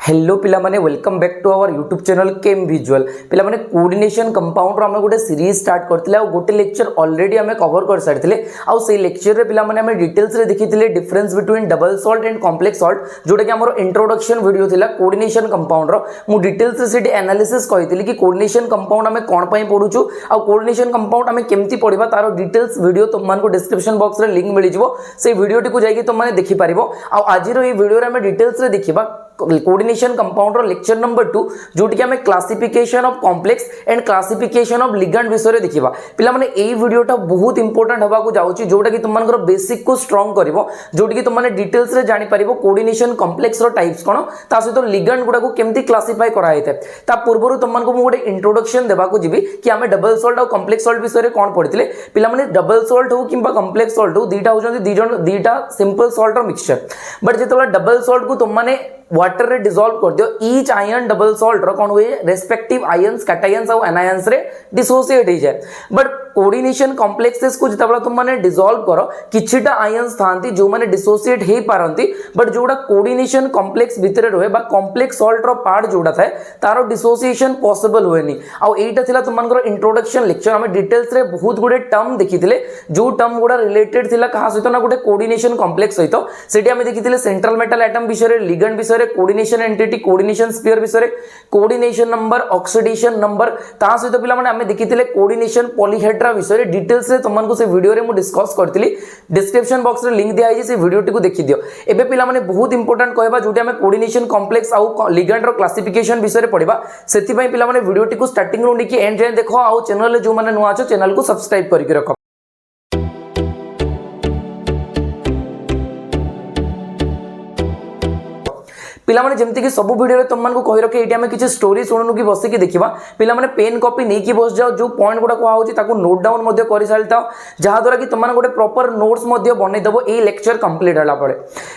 Hello पिला माने welcome back to our YouTube channel chem visual पिला माने कोऑर्डिनेशन कंपाउंड रो हम गोटे सीरीज स्टार्ट करथिले आ गोटे लेक्चर ऑलरेडी हमें कवर कर सारथिले आ सेही लेक्चर रे पिला माने हमें डिटेल्स रे देखिथिले difference between double salt and complex salt जोटा कि हमर इंट्रोडक्शन वीडियो थिला कोऑर्डिनेशन कंपाउंड रो मु डिटेल्स से सेठी एनालिसिस कहिथिली कि कोऑर्डिनेशन कंपाउंड हमें कोन पई पढुछु आ कोऑर्डिनेशन कंपाउंड हमें केमती पढिबा तारो डिटेल्स वीडियो तुम मान को डिस्क्रिप्शन बॉक्स रे लिंक मिलि जिवो से वीडियो टी को जाई तुम माने देखि पारिबो आ आज रो ए वीडियो रे हमें डिटेल्स रे देखिबा कोऑर्डिनेशन कंपाउंड रो लेक्चर नंबर 2 जोटी कि हमें classification of complex and classification of ligand विषय रे देखिबा पिला माने एई वीडियोटा बहुत इंपोर्टेंट हबा को जाउची जोटा कि तुम मानकर बेसिक को स्ट्रांग करिवो जोटी कि तुम माने डिटेल्स रे जानि परिबो कोऑर्डिनेशन कॉम्प्लेक्स रो टाइप्स कोन ता सहित लिगेंड गुडा को केमती क्लासिफाई करा हेते ता पूर्वरु तुम मान को मु गोटे इंट्रोडक्शन देबा को जिबी कि हमें डबल सॉल्ट और कॉम्प्लेक्स सॉल्ट विषय रे कोन पढितले पिला माने डबल सॉल्ट हो किबा कॉम्प्लेक्स सॉल्ट हो दीटा होजंती दीटा सिंपल सॉल्ट रो मिक्सचर बट जेतोला डबल सॉल्ट को तुम माने वाटर रे डिसॉल्व कर दियो ईच आयन डबल सॉल्ट रो कोन होए रेस्पेक्टिव आयंस कैटायंस और एनायंस रे डिसोसिएट हो जाए बट कोऑर्डिनेशन कॉम्प्लेक्सेस को जितबला तुम माने डिसॉल्व करो किछिटा आयंस थांती जो माने डिसोसिएट हे पारंती बट जोडा कोऑर्डिनेशन कॉम्प्लेक्स भितरे रहे बा कॉम्प्लेक्स सॉल्ट रो पार्ट जोडा थाए तारो डिसोसिएशन पॉसिबल होएनी आ एटा थिला तुम मानकर इंट्रोडक्शन लेक्चर हमें डिटेल्स रे बहुत गुडे टर्म देखिथिले जो टर्म गुडा रिलेटेड थिला कहा सहित ना गुडे कोऑर्डिनेशन कॉम्प्लेक्स सहित सेठी हमें देखिथिले सेंट्रल मेटल एटम विषय रे लिगेंड विषय रे कोऑर्डिनेशन एंटिटी कोऑर्डिनेशन स्फीयर विषय रे कोऑर्डिनेशन नंबर ऑक्सीडेशन नंबर ता सहित पिला माने हमें देखिथिले कोऑर्डिनेशन पॉलीहेड्रा विषय रे डिटेल्स रे तुमन को से वीडियो रे मु डिस्कस करथिली डिस्क्रिप्शन बॉक्स रे लिंक दिया है से वीडियो टी को देखि दियो एबे पिला माने बहुत इंपोर्टेंट कहबा जोटी हमें कोऑर्डिनेशन कॉम्प्लेक्स आ लिगेंड रो क्लासिफिकेशन विषय रे पढिबा सेति पई पिला माने वीडियो टी को स्टार्टिंग रो लेके एंड जाय देखो आ चैनल रे जो माने नुआ छ चैनल को सब्सक्राइब करके रखो पिला माने जेमति कि सब वीडियो रे तुम मान को कहि रखे एटी हमें किछ स्टोरी सुननु कि बसे कि देखिबा पिला माने पेन कॉपी नै कि बस जाओ जो पॉइंट गुडा को आउची ताको नोट डाउन मध्ये करि सालता जहा द्वारा कि तुम मान गोटे प्रॉपर नोट्स मध्ये बनै दबो ए लेक्चर कंप्लीट होला पड़े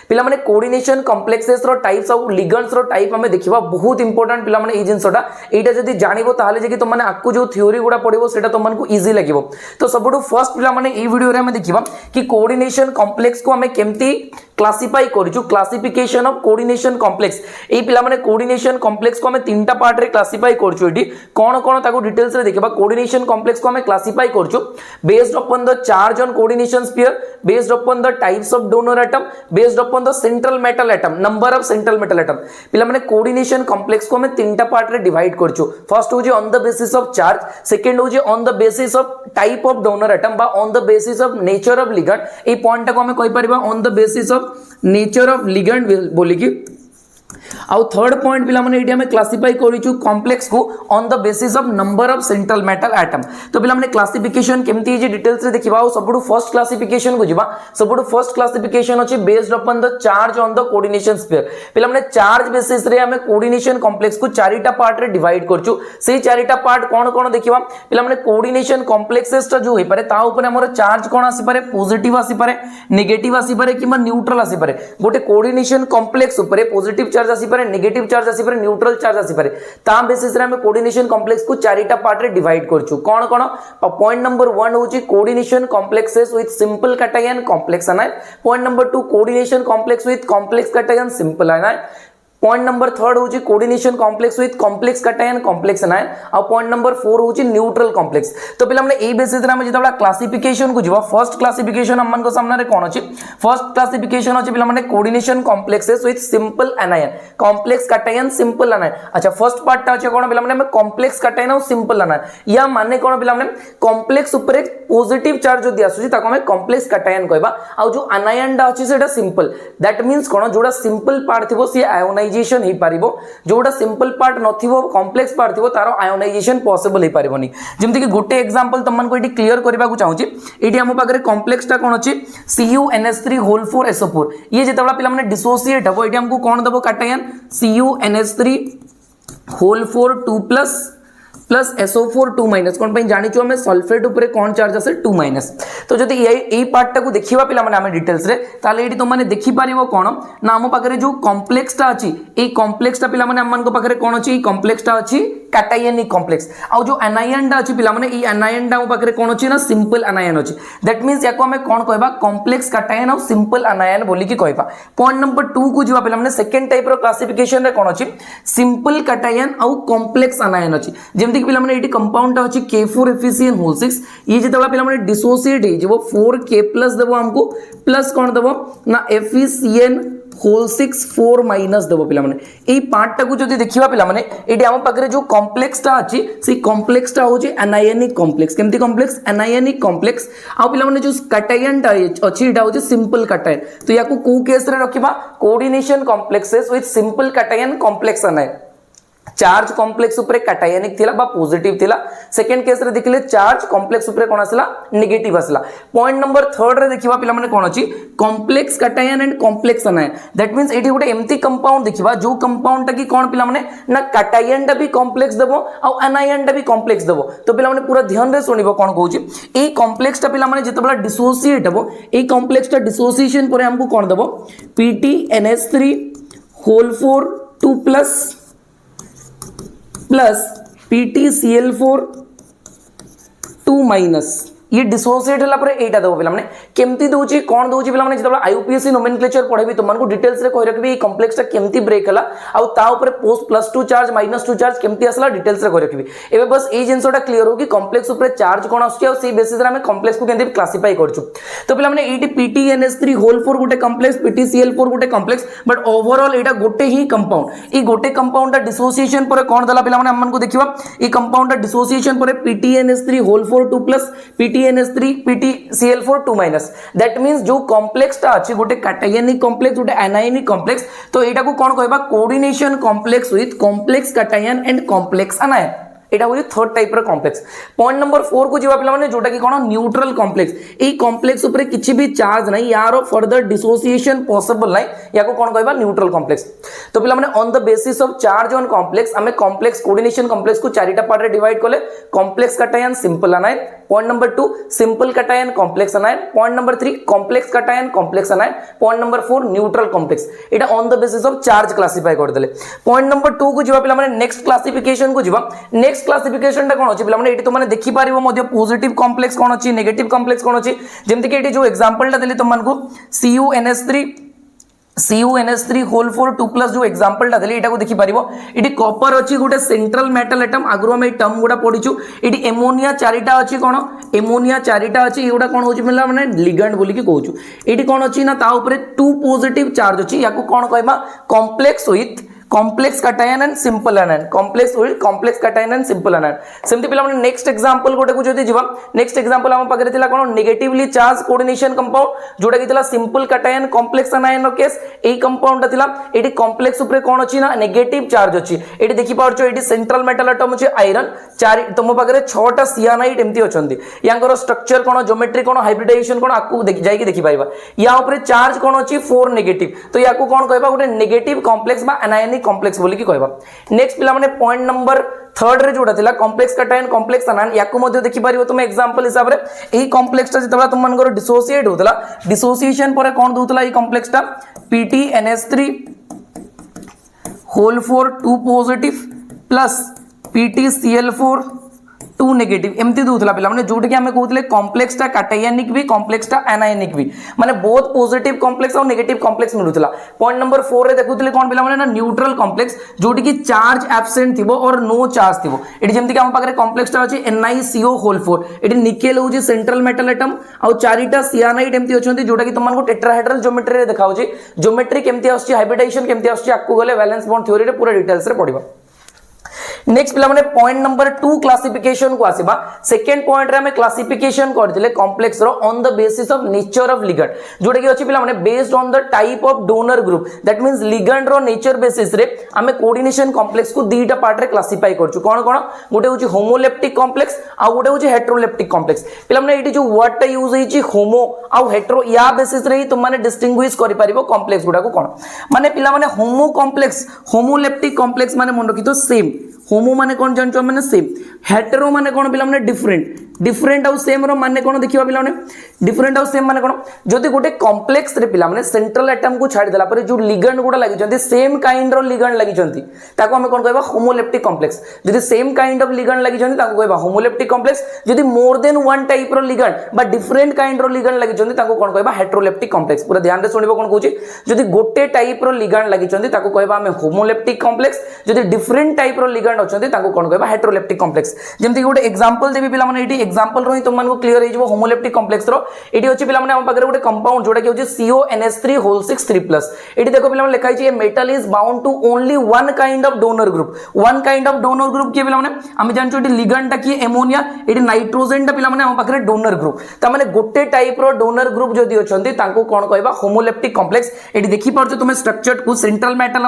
पिला माने कोऑर्डिनेशन कॉम्प्लेक्सेस रो टाइप्स ऑफ लिगेंड्स रो टाइप हमें देखिबा बहुत इंपोर्टेंट पिला माने ए जिंसटा एटा जदी जानिबो ताले जे कि तुम माने आकु जो थ्योरी गुडा पढिबो सेटा तुम मान को इजी लागिबो तो सबटु फर्स्ट पिला माने ए वीडियो रे हमें देखिबा कि कोऑर्डिनेशन कॉम्प्लेक्स को हमें केमती क्लासिफाई करिछु क्लासिफिकेशन ऑफ कोऑर्डिनेशन कॉम्प्लेक्स ए पिला माने कोऑर्डिनेशन कॉम्प्लेक्स को हमें तीनटा पार्ट रे क्लासिफाई करछु एटी कोन कोन ताको डिटेल्स रे देखबा कोऑर्डिनेशन कॉम्प्लेक्स को हमें क्लासिफाई करछु based upon the charge on coordination sphere based upon the types of donor atom based upon the central metal atom number of central metal atom पिला माने coordination complex को हमें तीनटा पार्ट रे divide करछु फर्स्ट हो जे on the basis of charge second हो जे on the basis of type of donor atom बा on the basis of nature of ligand ए पॉइंट को हमें कहि परिबा on the basis of nature of ligand बोली की आउ थर्ड पॉइंट पिला माने एटी हमें क्लासिफाई करिछु कॉम्प्लेक्स को on the basis of number of central metal atom तो पिला माने क्लासिफिकेशन केमती जे डिटेल्स रे देखिबा और सबटु फर्स्ट क्लासिफिकेशन को जिबा सबटु फर्स्ट क्लासिफिकेशन अछि based upon the charge on the coordination sphere पिला माने चार्ज बेसिस रे हमें कोऑर्डिनेशन कॉम्प्लेक्स को चारिटा पार्ट रे डिवाइड करछु सेही चारिटा पार्ट कोन कोन देखिबा पिला माने कोऑर्डिनेशन कॉम्प्लेक्सेस ता जो होई पारे ता ऊपर हमर चार्ज कोन आसी पारे पॉजिटिव आसी पारे नेगेटिव आसी पारे किबा न्यूट्रल आसी पारे गोटे कोऑर्डिनेशन कॉम्प्लेक्स ऊपर पॉजिटिव चार्ज आसी पारे नेगेटिव चार्ज आसी पारे न्यूट्रल चार्ज आसी पारे ता बेसिस रे हम कोऑर्डिनेशन कॉम्प्लेक्स को चारिटा पार्ट रे डिवाइड करछु कोन कोन पॉइंट नंबर 1 होची coordination complexes with simple cation complex ion point number 2 coordination complex with complex cation simple ion point number 3 होची coordination complex with complex cation complex ion और point number 4 होची neutral complex तो पिला माने ए basis रे हम जेतबा क्लासिफिकेशन को जिवा फर्स्ट क्लासिफिकेशन हम मन को सामने रे कोन अछि फर्स्ट क्लासिफिकेशन अछि पिला माने coordination complexes with simple ion complex cation simple ion अच्छा फर्स्ट पार्ट ता अछि कोन पिला माने कॉम्प्लेक्स कैटायन और सिंपल आयन या माने कोन पिला माने कॉम्प्लेक्स ऊपर पॉजिटिव चार्ज जदी आसुची ताको हम कॉम्प्लेक्स कैटायन कहबा आ जो आयन डा अछि सेटा सिंपल दैट मींस कोन जोडा सिंपल पार्ट थिबो सी आयोनाइजेशन हे पारिबो जोडा सिंपल पार्ट नथिबो कॉम्प्लेक्स पार्ट थिबो तारो आयोनाइजेशन पॉसिबल हे पारिबोनी जेमति कि गोटे एग्जांपल तमन को एटी क्लियर करबा को चाहूची एटी हम पाखरे कॉम्प्लेक्स टा कोन अछि CuNH3 ये जेतबला पिला माने डिसोसिएट हबो एटी हमको कोन दबो कैटायन CuNH3 2+ प्लस SO4 2- कोन पई जानि छु हमें सल्फेट ऊपर कोन चार्ज आसे 2- तो जदी एई पार्ट टा को देखिबा पिला माने हमें डिटेल्स रे ताले एटी तो माने देखि पारिबो कोन ना हम पाखरे जो कॉम्प्लेक्स टा अछि ए कॉम्प्लेक्स टा पिला माने हम मन को पाखरे कोन अछि कॉम्प्लेक्स टा अछि कैटायनिक कॉम्प्लेक्स आ जो एनायन टा अछि पिला माने ई एनायन टा पाखरे कोन अछि ना सिंपल एनायन अछि दैट मींस याको हमें कोन कहबा कॉम्प्लेक्स कैटायन और सिंपल एनायन बोली की कहबा पॉइंट नंबर 2 को जिवा पिला माने सेकंड टाइप रो क्लासिफिकेशन रे कोन अछि सिंपल कैटायन और कॉम्प्लेक्स एनायन अछि जेमति कि पिला माने एटी कंपाउंड टा अछि K4FeCN6 ये जेतबा पिला माने डिसोसिएट हे जेबो 4K+ देबो हमको प्लस कोन देबो ना FeCN6 4 माइनस देबो पिला माने एई पार्ट टा को जदी देखिबा पिला माने एटी हम पाखरे जो कॉम्प्लेक्स टा अछि से कॉम्प्लेक्स टा होची एनायनिक कॉम्प्लेक्स केमती कॉम्प्लेक्स एनायनिक कॉम्प्लेक्स आ पिला माने जो कैटायन टा अछि एटा होची सिंपल कैटायन तो याको को केस रे रखिबा coordination complexes with simple cation complex anion charge complex ऊपर कैटायनिक थिला बा पॉजिटिव थिला सेकंड केस रे देखिले चार्ज कॉम्प्लेक्स ऊपर कोन आसला नेगेटिव आसला पॉइंट नंबर 3 रे देखिबा पिला माने कोन अछि complex cation and complex anion that means एठी गोटे एम्प्टी कंपाउंड देखिबा जो कंपाउंड टा की कोन पिला माने ना कैटायन टा भी कॉम्प्लेक्स देबो आ एनायन टा भी कॉम्प्लेक्स देबो तो पिला माने पूरा ध्यान रे सुनिबो कोन कहूची ए कॉम्प्लेक्स टा पिला माने जेतबला डिसोसिएट हबो ए कॉम्प्लेक्स टा डिसोसिएशन परे हमको कोन देबो PTNS3 whole 4 2 plus PTCl4 2 minus ये डिसोसिएट हला पर एटा देबो पिला माने केमती दोची कोन दोची पिला माने जेतबला IUPAC नोमेनक्लेचर पढेबी तो मानको डिटेल्स रे कहि रखबी कॉम्प्लेक्स टा केमती ब्रेक हला आ ता ऊपर पोस्ट +2 चार्ज -2 चार्ज केमती असला डिटेल्स रे कहि रखबी एबे बस ए जिंसोटा क्लियर हो कि कॉम्प्लेक्स ऊपर चार्ज कोन आछी आ से बेसिस रे हम कॉम्प्लेक्स को केमती क्लासिफाई करछु तो पिला माने एटी PTNS3 होल 4 गोटे कॉम्प्लेक्स PTCl4 गोटे कॉम्प्लेक्स बट ओवरऑल एटा गोटे ही कंपाउंड ई गोटे कंपाउंड टा डिसोसिएशन पर कोन दला पिला माने हम को देखिबा ई कंपाउंड टा डिसोसिएशन पर PTNS3 whole 4 2 PTNS3 PTCl4 2 minus that means जो कॉम्प्लेक्स टा अछि गोटे कैटायनिक कॉम्प्लेक्स गोटे एनायनिक कॉम्प्लेक्स तो एटा को कोन कहबा coordination complex with complex cation and complex anion एटा होय थर्ड टाइप रो कॉम्प्लेक्स पॉइंट नंबर 4 को जिवा पिला माने जोटा कि कोन न्यूट्रल कॉम्प्लेक्स ए कॉम्प्लेक्स ऊपर किछि भी चार्ज नै यारो फर्दर डिसोसिएशन पॉसिबल नै याको कोन कहबा न्यूट्रल कॉम्प्लेक्स तो पिला माने on the basis of charge on complex हमें कॉम्प्लेक्स कोऑर्डिनेशन कॉम्प्लेक्स को चारिटा पार्ट रे डिवाइड करले complex cation simple anion point number 2 simple cation complex anion point number 3 complex cation complex anion point number 4 neutral complex एटा on the basis of charge classify कर देले point number 2 को जिवा पिला माने नेक्स्ट क्लासिफिकेशन को जिवा नेक्स्ट क्लासिफिकेशन टा कोन अछि पिला माने एटी तो माने देखि पारिबो मध्ये पॉजिटिव कॉम्प्लेक्स कोन अछि नेगेटिव कॉम्प्लेक्स कोन अछि जेमति कि एटी जो एग्जांपल टा देली तुम मानको CuNS3 होल 4 2 जो एग्जांपल टा देली एटा को देखि पारिबो एटी कॉपर अछि गोटे सेंट्रल मेटल एटम आगरो हम ए टर्म गुडा पढिछु एटी एमोनिया चारिटा अछि कोन एमोनिया चारिटा अछि एगुडा कोन होछि मिला माने लिगेंड बोली कि कहउछु एटी कोन अछि ना ता ऊपर 2 पॉजिटिव चार्ज अछि याको कोन कहबा complex with complex cation and simple anion complex with complex cation and simple anion सेमति पिला माने नेक्स्ट एग्जांपल गोटे को जदी जिवा नेक्स्ट एग्जांपल हम पाखरे थिला कोन नेगेटिवली चार्ज कोऑर्डिनेशन कंपाउंड जोटा कि थिला सिंपल कैटायन कॉम्प्लेक्स एनायन रो केस एई कंपाउंड थिला एटी कॉम्प्लेक्स ऊपर कोन अछि ना नेगेटिव चार्ज अछि एटी देखि पाउछो एटी सेंट्रल मेटल एटम अछि आयरन चारि तुम पाखरे 6 टा सियानाइड एमति अछंती यांकर स्ट्रक्चर कोन ज्योमेट्री कोन हाइब्रिडाइजेशन कोन आकु जाई कि देखि पाइबा या ऊपर चार्ज कोन अछि 4 नेगेटिव तो याकु कोन कहबा गोटे नेगेटिव कॉम्प्लेक्स बा एनायनिक कॉम्प्लेक्स बोली कि कहबा नेक्स्ट पिला माने पॉइंट नंबर 3 रे जोटा थिला कॉम्प्लेक्स कैटायन कॉम्प्लेक्स एनायन याकु मध्ये देखि पारिबो तुम एग्जांपल हिसाब रे एही कॉम्प्लेक्स ता जेतबा तुम मनकर डिसोसिएट होतला डिसोसिएशन पर कोन दोतला ई कॉम्प्लेक्स ता PTNS3 whole 4 2 positive plus PTCl4 2 negative एमती दोतला पिला माने जोट कि हमें कहउतले कॉम्प्लेक्स टा कैटायनिक भी कॉम्प्लेक्स टा एनायनिक भी माने बोथ पॉजिटिव कॉम्प्लेक्स और नेगेटिव कॉम्प्लेक्स मिलुतला पॉइंट नंबर 4 रे देखुतले कोन पिला माने ना न्यूट्रल कॉम्प्लेक्स जोट कि चार्ज एब्सेंट थिबो और नो चार्ज थिबो एटी जेमति कि हम पाखरे कॉम्प्लेक्स टा अछि NiCO होल 4 एटी निकेल होजी सेंट्रल मेटल एटम आ चारिटा सियानाइड एमती अछंती जोटा कि तुमन को टेट्राहेड्रल ज्योमेट्री रे देखाउची ज्योमेट्री केमती आछि हाइब्रिडाइजेशन केमती आछि आकु गले वैलेंस बॉन्ड थ्योरी रे पूरा डिटेल्स रे पढिबा नेक्स्ट पिला माने पॉइंट नंबर 2 क्लासिफिकेशन को आसीबा सेकंड पॉइंट रे हमें क्लासिफिकेशन करथिले कॉम्प्लेक्स रो on the basis of nature of ligand जोटा कि अछि पिला माने based on the type of donor group that means ligand रो नेचर बेसिस रे हमें कोऑर्डिनेशन कॉम्प्लेक्स को दीटा पार्ट रे क्लासिफाई करछु कोन कोन गोटे होची होमोलेप्टिक कॉम्प्लेक्स आ गोटे होची हेटेरोलेप्टिक कॉम्प्लेक्स पिला माने एटी जो वर्ड टा यूज होईची होमो आ हेटेरो या बेसिस रे ही तुम माने डिस्टिंग्विश करि परिबो कॉम्प्लेक्स गुडा को कोन माने पिला माने होमो कॉम्प्लेक्स होमोलेप्टिक कॉम्प्लेक्स माने मन रखितो सेम होमो माने कौन जानचो मैंने सेम हेटेरो माने कौन पिला माने डिफरेंट डिफरेंट आउ सेम रो माने कौन देखिबा पिला माने डिफरेंट आउ सेम माने कौन जदि गोटे कॉम्प्लेक्स रे पिला माने सेंट्रल एटम को छाड़ी देला पर जो लिगेंड गुडा लागि जंती सेम काइंड रो लिगेंड लागि जंती ताको हम कोन कहबा होमोलेप्टिक कॉम्प्लेक्स जदि सेम काइंड ऑफ लिगेंड लागि जंती ताको कहबा होमोलेप्टिक कॉम्प्लेक्स जदि मोर देन वन टाइप रो लिगेंड बा डिफरेंट काइंड रो लिगेंड लागि जंती ताको कोन कहबा हेटेरोलेप्टिक कॉम्प्लेक्स पूरा ध्यान रे सुनिबो कोन कहूची जदि गोटे टाइप रो लिगेंड लागि जंती ताको कहबा हम होमोलेप्टिक कॉम्प्लेक्स जदि डिफरेंट टाइप रो लिगेंड अछंती ताको कोन कहबा हेटेरोलेप्टिक कॉम्प्लेक्स जेमति गोटे एग्जांपल देबी पिला माने एटी एग्जांपल रो तुम को क्लियर हो होमोलेप्टिक कॉम्प्लेक्स रो एटी अछि पिला माने हम पाखरे गोटे कंपाउंड जोटा कि होछि CONH3 होल 6 3+ एटी देखो पिला माने लिखा है metal is bound to only one kind of donor group one kind of donor group के पिला माने हम जानचो एटी लिगेंड टा कि अमोनिया एटी नाइट्रोजन टा पिला माने हम पाखरे डोनर ग्रुप ता माने गोटे टाइप रो डोनर ग्रुप जदी अछंती तांको कोन कहबा होमोलेप्टिक कॉम्प्लेक्स एटी देखि परछो तुमे स्ट्रक्चर को सेंट्रल मेटल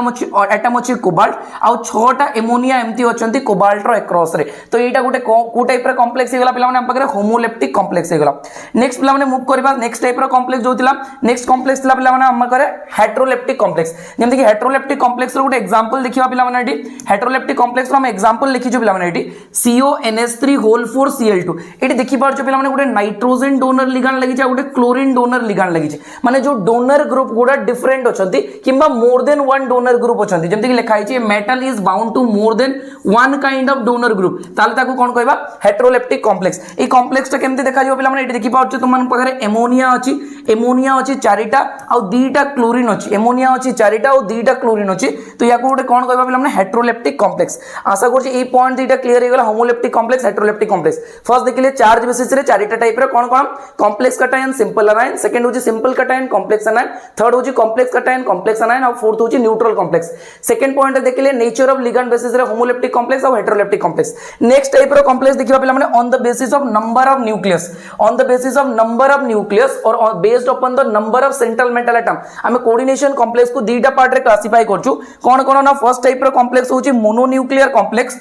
एटम अछि कोबाल्ट आ 6टा अमोनिया एम्ति अछंती कोबाल्ट रो अक्रॉस रे तो एटा गोटे को टाइप रो कॉम्प्लेक्स हे गला पिला माने हम पाखरे होमोलेप्टिक कॉम्प्लेक्स हे गला नेक्स्ट पिला माने मूव करबा नेक्स्ट टाइप रो कॉम्प्लेक्स जो थिला नेक्स्ट कॉम्प्लेक्स थिला पिला माने हम करे हेटेरोलेप्टिक कॉम्प्लेक्स जेमति कि हेटेरोलेप्टिक कॉम्प्लेक्स रो गोटे एग्जांपल देखिबा पिला माने एटी हेटेरोलेप्टिक कॉम्प्लेक्स रो हम एग्जांपल लिखि जो पिला माने eighty CONH3 whole 4 Cl2 eighty देखि पारछो पिला माने गोटे नाइट्रोजन डोनर लिगेंड लागि छै गोटे क्लोरीन डोनर लिगेंड लागि छै माने जो डोनर ग्रुप गुडा डिफरेंट अछंती किबा more than one donor group अछंती जेमति कि लिखा छै metal is bound to more than one kind of donor group ताले ताको कोन कहबा हेटेरोलेप्टिक कॉम्प्लेक्स ए कॉम्प्लेक्स टा केमते देखा जो पिला माने एटी देखि पारछो तुम मन पाखरे अमोनिया अछि चारिटा आ दुईटा क्लोरीन अछि अमोनिया अछि चारिटा आ दुईटा क्लोरीन अछि तो याको गोटे कोन कहबा पिला माने हेटेरोलेप्टिक कॉम्प्लेक्स आशा करछि ए पॉइंट दुईटा क्लियर हे गेला homoleptic complex heteroleptic complex first देखिले चार्ज बेसिस रे चारिटा टाइप रे कोन कोन complex cation simple anion second होछि simple cation complex anion third होछि कॉम्प्लेक्स कटायन कॉम्प्लेक्स अनायन और फोर्थ होछि न्यूट्रल कॉम्प्लेक्स सेकंड पॉइंट देखिले नेचर ऑफ लिगेंड बेसिस रे होमोलेप्टिक कॉम्प्लेक्स और हेटेरोलेप्टिक कॉम्प्लेक्स नेक्स्ट टाइप रो कॉम्प्लेक्स देखिबा पिला माने on the basis of number of nucleus on the basis of number of nucleus or based upon the number of central metal atom हमें coordination complex को दीटा part रे classify करछु कोन कोन ना first type रो complex होची mononuclear complex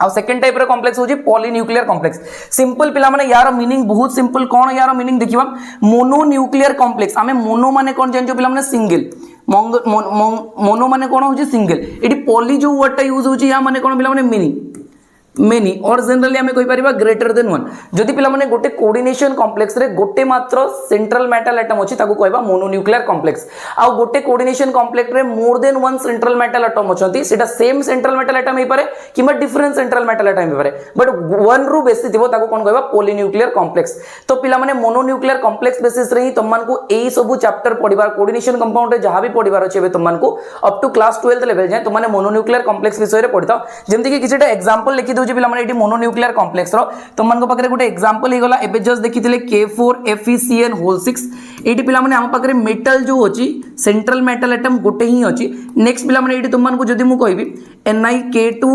आ second type रो complex होची polynuclear complex simple पिला माने यार मीनिंग बहुत सिंपल कोन यार मीनिंग देखिबा मोनोन्यूक्लियर कॉम्प्लेक्स हमें मोनो माने कोन जानजो पिला माने सिंगल मोनो माने कोन होची सिंगल एटी पॉली जो वर्ड टा यूज होची या माने कोन पिला माने मीनिंग मेनी और जनरली हमें कहि परिबा ग्रेटर देन वन जदि पिला माने गोटे कोऑर्डिनेशन कॉम्प्लेक्स रे गोटे मात्र सेंट्रल मेटल एटम अछि ताको कहबा मोनोन्यूक्लियर कॉम्प्लेक्स आ गोटे कोऑर्डिनेशन कॉम्प्लेक्स रे more than one central metal atom अछंती सेटा सेम सेंट्रल मेटल एटम हे पारे किबा डिफरेंट सेंट्रल मेटल एटम हे पारे बट वन रु बेसी थिबो ताको कोन कहबा पॉलीन्यूक्लियर कॉम्प्लेक्स तो पिला माने मोनोन्यूक्लियर कॉम्प्लेक्स बेसिस रे ही तमन को एई सब चैप्टर पढिबार कोऑर्डिनेशन कंपाउंड रे जहां भी पढिबार अछि बे तमन को up to class 12th level जाय तमने मोनोन्यूक्लियर कॉम्प्लेक्स विषय रे पढिता जेमति कि किछटा एग्जांपल लिखि दउ जे पिला माने एटी मोनोन्यूक्लियर कॉम्प्लेक्स रो तुमन को पाखरे गोटे एग्जांपल हे गला एबे जस्ट देखिथिले K4FeCN होल 6 एटी पिला माने हम पाखरे मेटल जो अछि सेंट्रल मेटल एटम गोटे ही अछि नेक्स्ट पिला माने एटी तुमन को जदी मु कहबी NiK2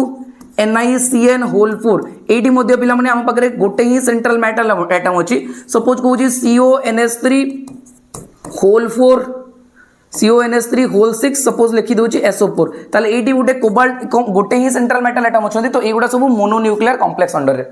NiCN होल 4 एटी मध्ये पिला माने हम पाखरे गोटे ही सेंट्रल मेटल एटम अछि सपोज कहू छी CONH3 whole 4 CONH3 whole 6 suppose लिखि दउची SO4 ताले एटी गोटे कोबाल्ट गोटे ही सेंट्रल मेटल एटम अछंती तो एगुडा सब मोनोन्यूक्लियर कॉम्प्लेक्स अंडर रे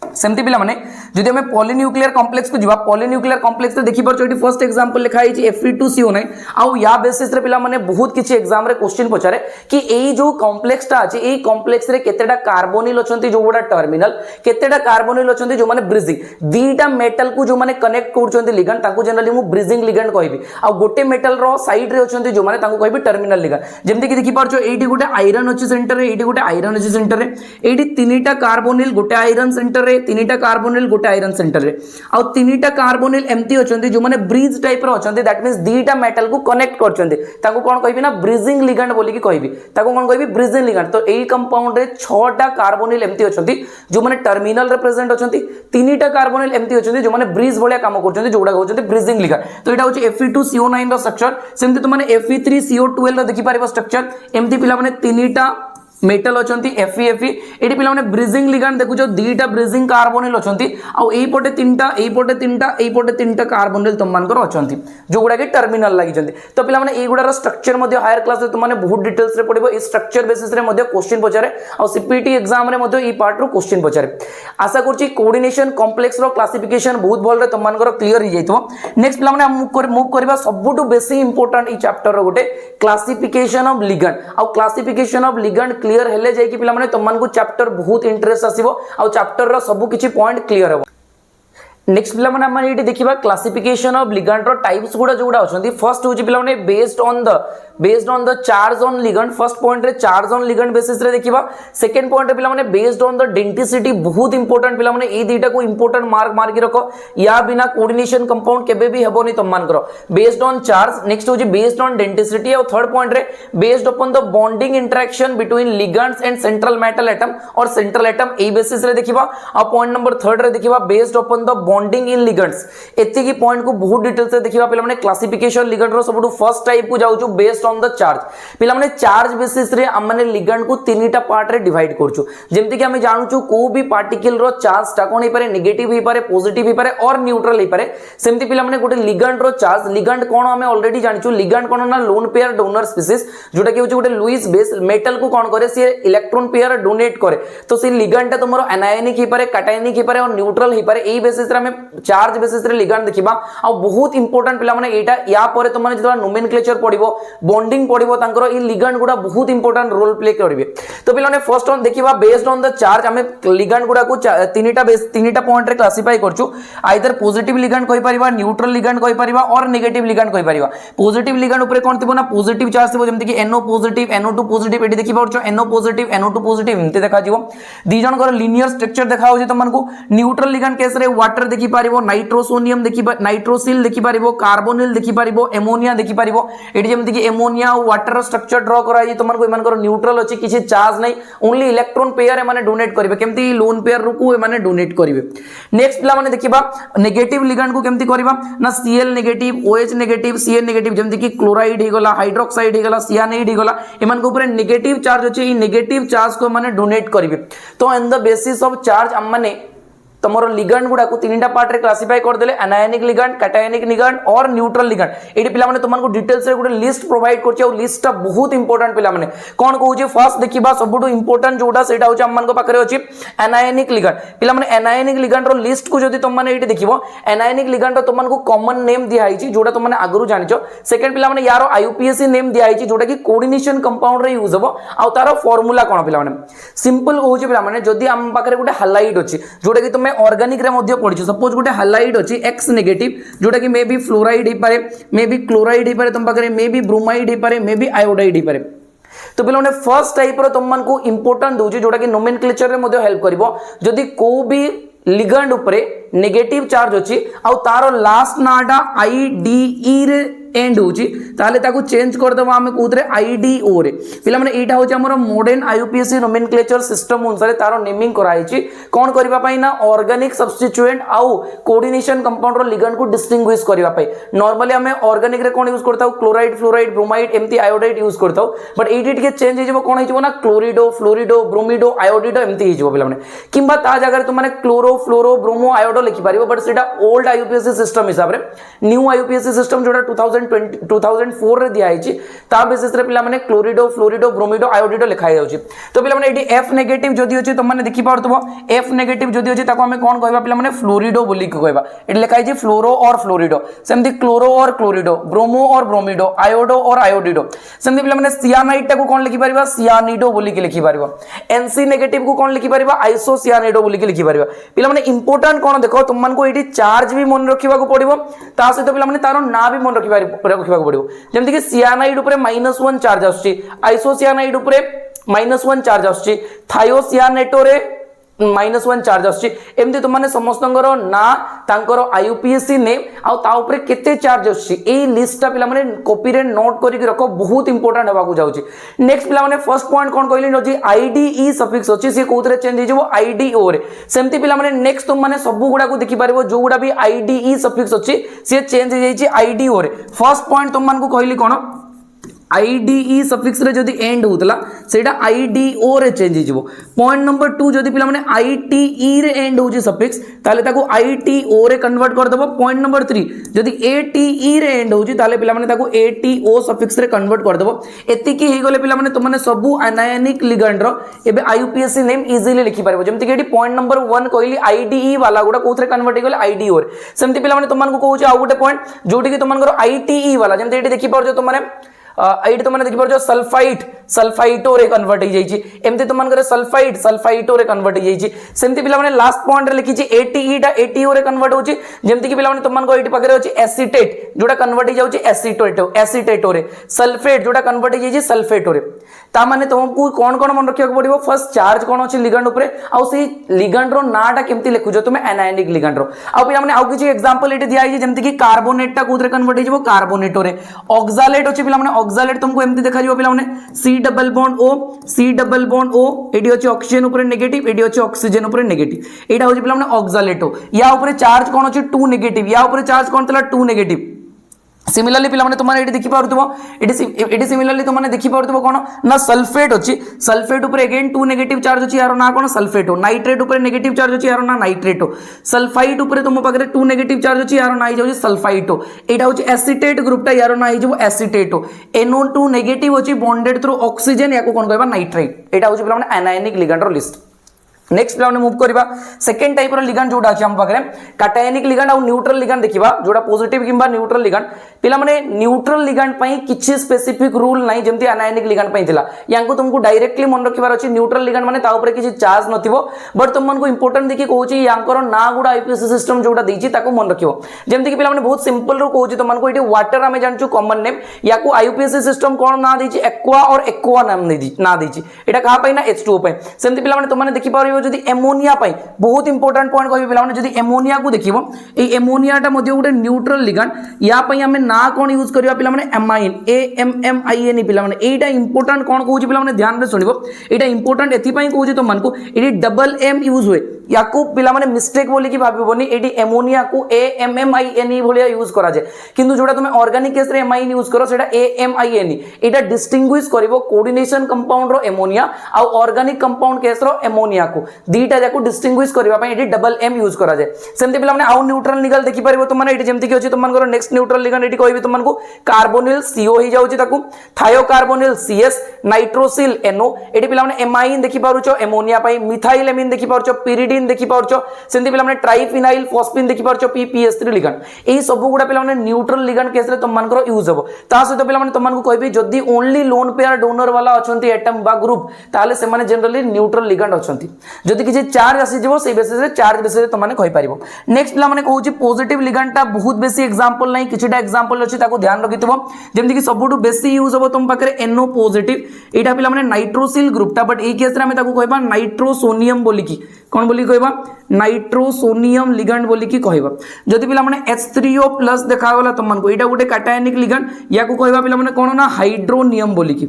सेमती पिला माने जदि हमें पॉलीन्यूक्लियर कॉम्प्लेक्स को जिबा पॉलीन्यूक्लियर कॉम्प्लेक्स रे देखि परछो एटी फर्स्ट एग्जांपल लिखा है Fe2CO9 आउ या बेसिस रे पिला माने बहुत किछि एग्जाम रे क्वेश्चन पचारे कि एई जो कॉम्प्लेक्स टा अछि एई कॉम्प्लेक्स रे केतेटा कार्बोनिल अछंती जो गोडा टर्मिनल केतेटा कार्बोनिल अछंती जो माने ब्रिजिंग दीटा मेटल को जो माने कनेक्ट करछंती लिगेंड ताको जनरली मु ब्रिजिंग लिगेंड कहबी आ गोटे मेटल रो साइड रे अछंती जो माने ताको कहबी टर्मिनल लिगेंड जेमति कि देखि परछो एटी गोटे आयरन अछि सेंटर रे एटी गोटे आयरन अछि सेंटर रे एटी तीनटा कार्बोनिल गोटे आयरन सेंटर रे तीनटा कार्बोनिल गोटे आयरन सेंटर रे आ तीनटा कार्बोनिल एम्ति अछंती जो माने ब्रिज टाइप रो अछंती दैट मींस दीटा मेटल को कनेक्ट करछंती ताको कोन कहबी ना ब्रिजिंग लिगेंड बोली कि कहबी ताको कोन कहबी ब्रिजिंग लिगेंड तो एई कंपाउंड रे 6टा कार्बोनिल एम्ति अछंती जो माने टर्मिनल रिप्रेजेंट अछंती तीनटा कार्बोनिल एम्ति अछंती जो माने ब्रिज भलिया काम करछंती जोडा होछंती ब्रिजिंग लिगेंड तो एटा होची Fe2CO9 रो स्ट्रक्चर सेमति तो माने Fe3CO12 रो देखि पारिबो स्ट्रक्चर एम्ति पिला माने तीनटा मेटल अछंती Fe एटी पिला माने ब्रिजिंग लिगेंड देखु जो दीटा ब्रिजिंग कार्बोनिल अछंती आ एई पटे तीनटा कार्बोनिल तुम मानकर अछंती जो गुडा के टर्मिनल लागि जंती तो पिला माने एई गुडा रो स्ट्रक्चर मध्ये हायर क्लास रे तुम माने बहुत डिटेल्स रे पढिबो ई स्ट्रक्चर बेसिस रे मध्ये क्वेश्चन पचारे आ सीपीटी एग्जाम रे मध्ये ई पार्ट रो क्वेश्चन पचारे आशा करछि कोऑर्डिनेशन कॉम्प्लेक्स रो क्लासिफिकेशन बहुत भल रे तुम मानकर क्लियर हो जाइतो नेक्स्ट पिला माने हम मूव करबा सबटु बेसी इंपोर्टेंट ई चैप्टर रो गोटे क्लासिफिकेशन ऑफ लिगेंड आ क्लासिफिकेशन ऑफ लिगेंड क्लियर हेले जाई कि पिला माने तमन को चैप्टर बहुत इंटरेस्ट आसीबो आ चैप्टर रो सब किछि पॉइंट क्लियर हो। नेक्स्ट पिला माने हम एटी देखिबा क्लासिफिकेशन ऑफ लिगेंड रो टाइप्स गुडा जोडा अछंती। फर्स्ट होची पिला माने based on the charge on ligand. First point रे चार्ज ऑन लिगेंड बेसिस रे देखिबा। सेकंड पॉइंट रे पिला माने बेस्ड ऑन द डेंसिटी, बहुत इंपोर्टेंट पिला माने ए दुईटा को इंपोर्टेंट मार्क के रखो, या बिना कोऑर्डिनेशन कंपाउंड केबे भी हेबोनी तुम मान करो। बेस्ड ऑन चार्ज, नेक्स्ट होची बेस्ड ऑन डेंसिटी, और थर्ड पॉइंट रे based upon the bonding interaction between ligands and central metal atom और सेंट्रल एटम ए बेसिस रे देखिबा। और पॉइंट नंबर थर्ड रे देखिबा based upon the bonding in ligands. एति की पॉइंट को बहुत डिटेल से देखिबा पिला माने क्लासिफिकेशन लिगेंड रो सबटू फर्स्ट टाइप को जाउछु बेस्ड ऑन द चार्ज। पिला माने चार्ज बेसिस रे हम माने लिगेंड को तीनटा पार्ट रे डिवाइड करछु। जेमति कि हम जानछु को भी पार्टिकल रो चार्ज टा कोन हे पारे, नेगेटिव हे पारे, पॉजिटिव हे पारे और न्यूट्रल हे पारे। सेमति पिला माने गोटे लिगेंड रो चार्ज, लिगेंड कोन हमें ऑलरेडी जानछु। लिगेंड कोन ना लोन पेयर डोनर स्पीसीज, जोटा कि होछु गोटे लुईस बेस मेटल को कोन करे, से इलेक्ट्रॉन पेयर डोनेट करे। तो से लिगेंड टा तुमरो एनायनिक हे पारे, कैटायनिक हे पारे और न्यूट्रल हे पारे। ए बेसिस रे हम चार्ज बेसिस रे लिगेंड देखिबा। आ बहुत इंपोर्टेंट पिला माने एटा या परे तुम माने जतरा नोमेनक्लेचर पडिबो, बॉन्डिंग पडिबो, तांकर इ लिगेंड गुडा बहुत इंपोर्टेंट रोल प्ले करिवे। तो पिला माने फर्स्ट ऑन देखिबा बेस्ड ऑन द चार्ज हमें लिगेंड गुडा को तीनटा पॉइंट रे क्लासिफाई करछु। आइदर पॉजिटिव लिगेंड कहि परिबा, न्यूट्रल लिगेंड कहि परिबा और नेगेटिव लिगेंड कहि परिबा। पॉजिटिव लिगेंड ऊपर कोन थिबो ना पॉजिटिव चार्ज थिबो, जेमति कि NO positive, NO2 positive. Eighty देखिबा परछो NO पॉजिटिव, NO2 पॉजिटिव एमते देखा जिवो। दी जन कर लीनियर स्ट्रक्चर देखा होजे तमन को। न्यूट्रल लिगेंड केस रे वाटर देखि परिबो, नाइट्रोसोनियम देखि, नाइट्रोसिल देखि परिबो, कार्बोनिल देखि परिबो, एमोनिया देखि परिबो। एटी जेमति कि एमोनिया और वाटर स्ट्रक्चर ड्रा कराई तमन को एमान कर न्यूट्रल अछि, किछि चार्ज नै, ओनली इलेक्ट्रॉन पेयर माने डोनेट करिवे। केमति लोन पेयर रुकु माने डोनेट करिवे। नेक्स्ट पिला माने देखिबा नेगेटिव लिगेंड को केमति करिबा ना Cl नेगेटिव, OH नेगेटिव, Cn नेगेटिव, जेमति कि क्लोराइड हे गला, हाइड्रोक्साइड हे गला, सियानाइड हे गला, एमान को ऊपर नेगेटिव चार्ज अछि। इ नेगेटिव चार्ज को माने डोनेट करिवे। तो in the basis of charge हम माने तमरो लिगेंड गुडा को तीनटा पार्ट रे क्लासिफाई कर देले, एनायनिक लिगेंड, कैटायनिक लिगेंड और न्यूट्रल लिगेंड। एडी पिला माने तुमन को डिटेल्स रे गुडे लिस्ट प्रोवाइड करछि, और लिस्ट ता बहुत इंपोर्टेंट पिला माने कोन कहू जे फर्स्ट देखिबा सबटू इंपोर्टेंट जोडा सेटा होछि हमन को पाखरे अछि एनायनिक लिगेंड। पिला माने एनायनिक लिगेंड रो लिस्ट को जदी तुम माने एटी देखिबो, एनायनिक लिगेंड रो तुमन को कॉमन नेम दिया आइछि, जोडा तुम माने आगरु जानिछो। सेकंड पिला माने यारो IUPAC नेम दिया आइछि, जोडा कि कोऑर्डिनेशन कंपाउंड रे यूज हबो। आ तारो फार्मूला कोन पिला माने सिंपल कहू जे पिला माने जदी हम पाखरे गुडे हालाइड अछि, जोडा कि तुमे ऑर्गेनिक रे पढ़ी। सपोज गोटे हालाइड अछि X नेगेटिव, जोटा कि मे बी फ्लोराइड हे पारे, मे बी क्लोराइड हे पारे, तुम पाखरे मे बी ब्रोमाइड हे पारे, मे बी आयोडाइड हे पारे। तो पिला माने फर्स्ट टाइप रो तुम मन को इंपोर्टेंट दोछि, जोटा कि नोमेनक्लेचर रे मध्ये हेल्प करबो। जदी को भी लिगेंड ऊपर नेगेटिव चार्ज अछि आ तारो लास्ट नाटा IDE रे एंड होची, ताले ताको चेंज कर दबा हमें कोथरे IDO रे। पिला माने एटा होची हमर मॉडर्न IUPAC नोमेनक्लेचर सिस्टम अनुसार तारो नेमिंग कराइची। कोन करबा पई ना ऑर्गेनिक सब्स्टिट्यूएंट आउ कोऑर्डिनेशन कंपाउंड रो लिगेंड को डिस्टिंग्विश करबा पई। नॉर्मली हमें ऑर्गेनिक रे कोन यूज करताउ, क्लोराइड, फ्लोराइड, ब्रोमाइड, एमती आयोडाइड यूज करताउ। बट एटी के चेंज हेजबो, कोन हेजबो ना क्लोरिडो, फ्लोरिडो, ब्रोमिडो, आयोडिडो एमती हेजबो पिला माने। किंबा ता जगह रे तुम माने क्लोरो, फ्लोरो, ब्रोमो, आयोडो लिखि पारिबो। बट सेटा ओल्ड IUPAC सिस्टम हिसाब रे। न्यू IUPAC सिस्टम जोटा 2004 रे दिया आइछि, ता बेसिस रे पिला माने क्लोरिडो, फ्लोरिडो, ब्रोमिडो, आयोडिडो लिखा जाउछि। तो पिला माने एटी F नेगेटिव जदी अछि तुम माने देखि पारतबो, F नेगेटिव जदी अछि ताको हमें कोन कहबा पिला माने फ्लोरिडो बोली के कहबा। एटी लिखा आइछि फ्लोरो और फ्लोरिडो। सेमति क्लोरो और क्लोरिडो, ब्रोमो और ब्रोमिडो, आयोडो और आयोडिडो। सेमति पिला माने सियानाइड टाको कोन लिखि पारिबा, सियानिडो बोली के लिखि पारिबो। NC नेगेटिव को कोन लिखि पारिबा, आइसोसियानिडो बोली के लिखि पारिबा। पिला माने इंपोर्टेंट कोन देखो, तुम मन को एटी चार्ज भी मन रखिबा को पड़िबो, ता सहित पिला माने तारो ना भी मन रखिबा पड़िबो। जेमति कि सियानाइड ऊपर -1 चार्ज आछी, आइसोसियानाइड ऊपर -1 चार्ज आछी, थायोसियानेटो रे -1 चार्ज आछी। एमती तुम माने समस्तंगर ना तांकर IUPAC नेम आ ता ऊपर केते चार्ज आछी, ए लिस्टटा पिला माने कॉपी रे नोट करि के रखो, बहुत इंपोर्टेंट हेबा को जाउची। नेक्स्ट पिला माने फर्स्ट पॉइंट कोन कहली न जी IDE सफिक्स अछि, से कोथरे चेंज हे जेबो IDO रे। सेमती पिला माने नेक्स्ट तुम माने सब गुडा को देखि पारिबो, जो गुडा भी IDE सफिक्स अछि से चेंज हे जाइछि IDO रे। फर्स्ट पॉइंट तुम मान को कहली कोन IDE सफिक्स रे जदी एंड होतला सेटा IDO रे चेंज हिजबो। पॉइंट नंबर 2 जदी पिला माने ITE रे एंड होची सफिक्स, ताले ताको ITO रे कन्वर्ट कर देबो। पॉइंट नंबर 3 जदी ATE रे एंड होची ताले पिला माने ताको ATO सफिक्स रे कन्वर्ट कर देबो। एति की हे गले पिला माने तुम माने सबु एनायनिक लिगेंड रो एबे IUPAC नेम इजीली लिखि पारिबो। जेमति कि एटी पॉइंट नंबर 1 कहली IDE वाला गुडा कोथरे कन्वर्ट हे गले IDO रे। सेमति पिला माने तुम मान को कहूची आ गुटे पॉइंट जोटी कि तुम मान को ITE वाला, जेमति एटी देखि परजो तुम माने एटी तुम माने देखि परजो सल्फाइड सल्फाइटो रे कन्वर्ट हो जाइए एमती तुम सल्फाइड सल्फाइटो रे कन्वर्ट हो जाइए सेमती पिला लास्ट पॉइंट रे लिखी एटीई टा एटीओ रे कन्वर्ट होची जेमती कि पिला तुमको एटी पाखरे अछि एसीटेट जोटा कन्वर्ट हो जाउची एसीटेटो एसीटेटो रे सल्फेट जोटा कन्वर्ट हो जाइए सल्फेटो रे ता माने तुमको कौन कौन मन रखिया पड़िबो फर्स्ट चार्ज कौन अछि लिगेंड ऊपर आ से लिगेंड रो नाटा केमती लिखुजो तुम एनायनिक लिगेंड रो आ पिला माने आउ किछि एग्जांपल एटी दिया है जेमती कि कार्बोनेट टा कोथरे कन्वर्ट हो जाबो कार्बोनेटो रे ऑक्सालेट अछि पिला माने ऑक्सालेट तुमको एमती देखा जिवो पिला माने सी डबल बॉन्ड ओ एडी अछि ऑक्सीजन ऊपर नेगेटिव एडी अछि ऑक्सीजन ऊपर नेगेटिव एटा होछि पिला माने ऑक्सालेटो या ऊपर चार्ज कोन अछि 2 नेगेटिव या ऊपर चार्ज कोन तला 2 नेगेटिव सिमिलरली पिला माने तुमाने एटी देखि पारुथबो एटी सिमिलरली तुमाने देखि पारुथबो कोन ना सल्फेट अछि सल्फेट ऊपर अगेन 2 नेगेटिव चार्ज अछि यारो ना कोन सल्फेटो नाइट्रेट ऊपर नेगेटिव चार्ज अछि यारो ना नाइट्रेटो सल्फाइड ऊपर तुम पाखरे 2 नेगेटिव चार्ज अछि यारो ना जाउ सल्फाइटो एटा होछि एसीटेट ग्रुपटा यारो ना जाउ एसीटेटो NO2 नेगेटिव अछि बॉन्डेड थ्रू ऑक्सीजन याको कोन कहबा नाइट्रेट एटा होछि पिला माने एनायनिक लिगेंड रो लिस्ट नेक्स्ट पिला मूव करबा सेकंड टाइप रो लिगेंड जोटा अछि हम पाखरे कैटायनिक लिगेंड और न्यूट्रल लिगेंड देखिबा जोटा पॉजिटिव किबा न्यूट्रल लिगेंड पिला माने न्यूट्रल लिगेंड पई किछि स्पेसिफिक रूल नाही जेमति एनायनिक लिगेंड पई थिला यांको तुमको डायरेक्टली मन रखिबार अछि न्यूट्रल लिगेंड माने ता ऊपर किछि चार्ज नथिबो बट तुमको इंपोर्टेंट देखि कहूची यांकर ना गुडा आईपीसी सिस्टम जोटा देछि ताको मन रखिबो जेमति कि पिला माने बहुत सिंपल रो कहूची तुमको एटी वाटर हमें जानछु कॉमन नेम याको आईपीसी सिस्टम कोन ना देछि एक्वा और एक्वा नाम ना देछि एटा कहा पई ना H2O पई सेमति पिला माने तुमने देखि पारिबो जदि एमोनिया पई बहुत इंपोर्टेंट पॉइंट कहबी पिला माने जदि एमोनिया को देखिबो ए एमोनिया टा मध्ये गुटे न्यूट्रल लिगेंड या पई हमें ना कोन यूज करिया पिला माने एमाइन AMMIN पिला माने एटा इंपोर्टेंट कोन कहूची पिला माने ध्यान रे सुनिबो एटा इंपोर्टेंट एथि पई कहूची तो मानको एटी डबल M यूज होय याको पिला माने मिस्टेक बोली कि भाबिबोनी एटी एमोनिया को AMMINE भलिया यूज करा जाय किंतु जोटा तुमे ऑर्गेनिक केस रे एमाइन यूज करो सेटा AMINE एटा डिस्टिंग्विश करिवो कोऑर्डिनेशन कंपाउंड रो एमोनिया आ ऑर्गेनिक कंपाउंड केस रो एमोनिया को दीटा जाको डिस्टिंग्विश करबा पई एटी डबल M यूज करा जाय सेमते पिला माने आउ न्यूट्रल निगल देखि परिबो तुम माने एटी जेमति कि अछि तुम मानकर नेक्स्ट न्यूट्रल लिगेंड एटी कहबी तुम मानको कार्बोनिल CO ही जाउची ताकू थायोकार्बोनिल CS नाइट्रोसिल NO एटी पिला माने एमाइन देखि पारुचो एमोनिया पई मिथाइल एमीन देखि पारुचो पिरिडीन देखि पारुचो सेमते पिला माने ट्राइफिनाइल फॉस्फिन देखि पारुचो PPS3 लिगेंड एई सब गुडा पिला माने न्यूट्रल लिगेंड केस रे तुम मानकर यूज हबो ता सहित पिला माने तुम मानको कहबी जदी ओनली लोन पेयर डोनर वाला अछंती एटम बा ग्रुप ताले से माने जनरली न्यूट्रल लिगेंड अछंती जदी किछि चार्ज आसी जिवो सेई बेसिस रे चार्ज बेसिस रे तुम माने कहि परिबो नेक्स्ट पिला माने कहूची पॉजिटिव लिगेंड ता बहुत बेसी एग्जांपल नै किछिटा एग्जांपल अछि ताको ध्यान रखितबो जेमति कि सबुटु बेसी यूज हबो तुम पाखरे NO पॉजिटिव एटा पिला माने नाइट्रोसिल ग्रुप ता बट एई केस रे हमें ताको कहबा नाइट्रोसोनियम बोली की कोन बोली कहबा नाइट्रोसोनियम लिगेंड बोली की कहबा जदी पिला माने H3O+ देखा गला तुम मानको एटा गुटे कैटायनिक लिगेंड याको कहबा पिला माने कोन ना हाइड्रोनियम बोली की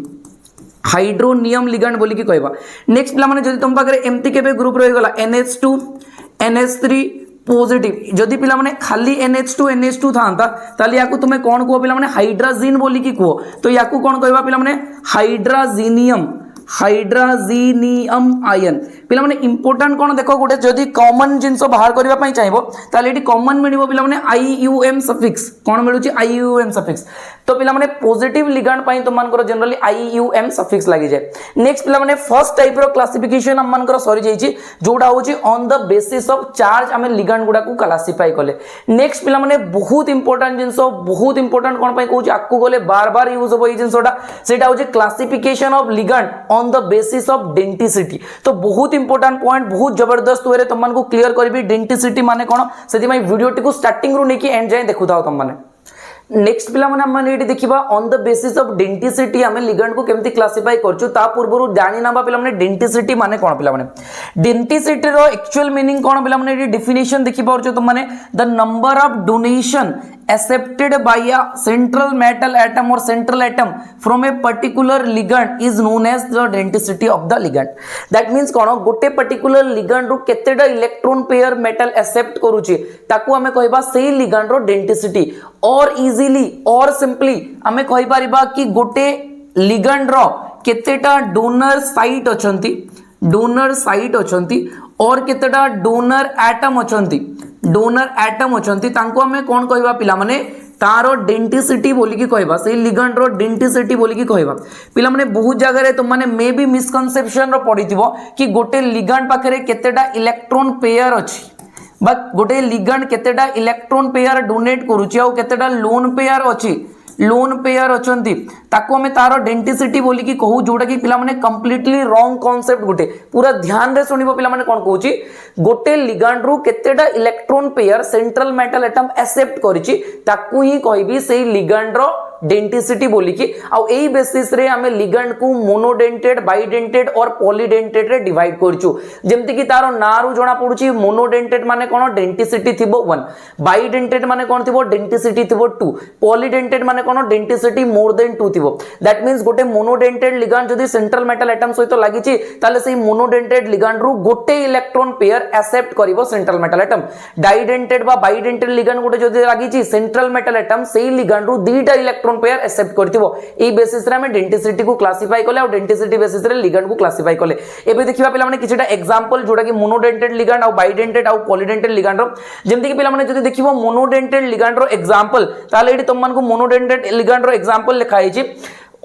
हाइड्रोनियम लिगेंड बोली की कहबा नेक्स्ट पिला माने जदी तुम पाखरे एमती केबे ग्रुप रहि गला NH2 NH3 पॉजिटिव जदि पिला माने खाली NH2 थांता ताली याकू तुमे कोन को पिला माने हाइड्राजीन बोली की को तो याकू कोन कहबा पिला माने हाइड्राजीनियम आयन पिला माने इंपोर्टेंट कोन देखो गोटे जदि कॉमन जिंस बाहर करबा पई चाहिबो ताले एटी कॉमन मिलिबो पिला माने IUM सफिक्स कोन मिलुची IUM सफिक्स तो पिला माने पॉजिटिव लिगेंड पई तो मानकर जनरली IUM सफिक्स लागि जाय नेक्स्ट पिला माने फर्स्ट टाइप रो क्लासिफिकेशन हम मानकर सरी जाईची जोडा होची on the basis of charge हमें लिगेंड गुडा को क्लासिफाई करले नेक्स्ट पिला माने बहुत इंपोर्टेंट जिंस बहुत इंपोर्टेंट कोन पई कहूची आकु गले बार बार यूज होबो ई जिंसोडा सेटा होची classification of ligand on the basis of denticity तो बहुत इंपोर्टेंट पॉइंट बहुत जबरदस्त वे तुम को क्लियर करी डेंटिसिटी माने कोन सेति मै वीडियो टी को स्टार्टिंग रु नेकी एंड जाय देखु थाओ तुम माने नेक्स्ट पिला माने हम एटी देखिबा on the basis of denticity हमें लिगेंड को केमती क्लासिफाई करछु ता पूर्वरु जानि नाबा पिला माने डेंटिसिटी माने कोन पिला माने डेंटिसिटी रो एक्चुअल मीनिंग कोन पिला माने एटी डेफिनेशन देखि पाउछु तुम माने the number of donation accepted by a central metal atom or central atom from a particular ligand is known as the denticity of the ligand that means कोन गोटे particular ligand रो केतेडा electron pair metal accept करूची ताकू हमें कहबा सेही ligand रो denticity और easily और simply हमें कहि परिबा कि गोटे ligand रो केतेटा डोनर साइट अछंती और केतेटा डोनर एटम अछंती तांको हमें कोन कहबा पिला माने तारो डेंटिसिटी बोली की कहबा से लिगेंड रो डेंटिसिटी बोली की कहबा पिला माने बहुत जगह रे तुम माने मे बी मिसकंसेप्शन रो पडिथिबो कि गोटे लिगेंड पाखरे केतेटा इलेक्ट्रॉन पेयर अछि बट गोटे लिगेंड केतेटा इलेक्ट्रॉन पेयर डोनेट करूची आ केतेटा लोन पेयर अछि लोन पेयर अछंती ताको हमें तार डेंटिसिटी बोली कि कहू जोटा कि पिला माने कंप्लीटली रॉन्ग कांसेप्ट गोटे पूरा ध्यान रे सुनिबो पिला माने कोन कहूची गोटे लिगांड रु केतेडा electron pair central metal atom accept करिछि ताकू ही कहबी सेही लिगांड रो डेंटिसिटी बोली कि आ एई बेसिस रे हमें लिगांड को मोनोडेंटेड बाइडेंटेड और पॉलीडेंटेड रे डिवाइड करछु जेमति कि तारो नारु जणा पडुछि मोनोडेंटेड माने कोन डेंटिसिटी थिबो 1 बाइडेंटेड माने कोन थिबो डेंटिसिटी थिबो 2 पॉलीडेंटेड माने कोन डेंटिसिटी मोर देन 2 थिबो दैट मींस गोटे मोनोडेंटेड लिगांड जदी सेंट्रल मेटल एटम सहित लागिछि ताले सेही मोनोडेंटेड लिगांड रु गोटे इलेक्ट्रॉन पेयर एक्सेप्ट करिवो सेंट्रल मेटल एटम डाइडेंटेड बा बाइडेंटेड लिगांड गोटे जदी लागिछि सेंट्रल मेटल एटम सेही लिगांड रु दुईटा इलेक्ट्रॉन पेयर एक्सेप्ट करथिबो ए बेसिस रे हम डेंटिसिटी को क्लासिफाई करले और डेंटिसिटी बेसिस रे लिगांड को क्लासिफाई करले एबे देखिबा पिला माने किछटा एग्जांपल जोटा कि मोनोडेंटेड लिगांड और बाइडेंटेड और पॉलीडेंटेड लिगांड रो जेमति कि पिला माने जदी देखिबो मोनोडेंटेड लिगांड रो एग्जांपल ताले एडी तमन को मोनोडेंटेड लिगांड रो एग्जांपल लिखाई छि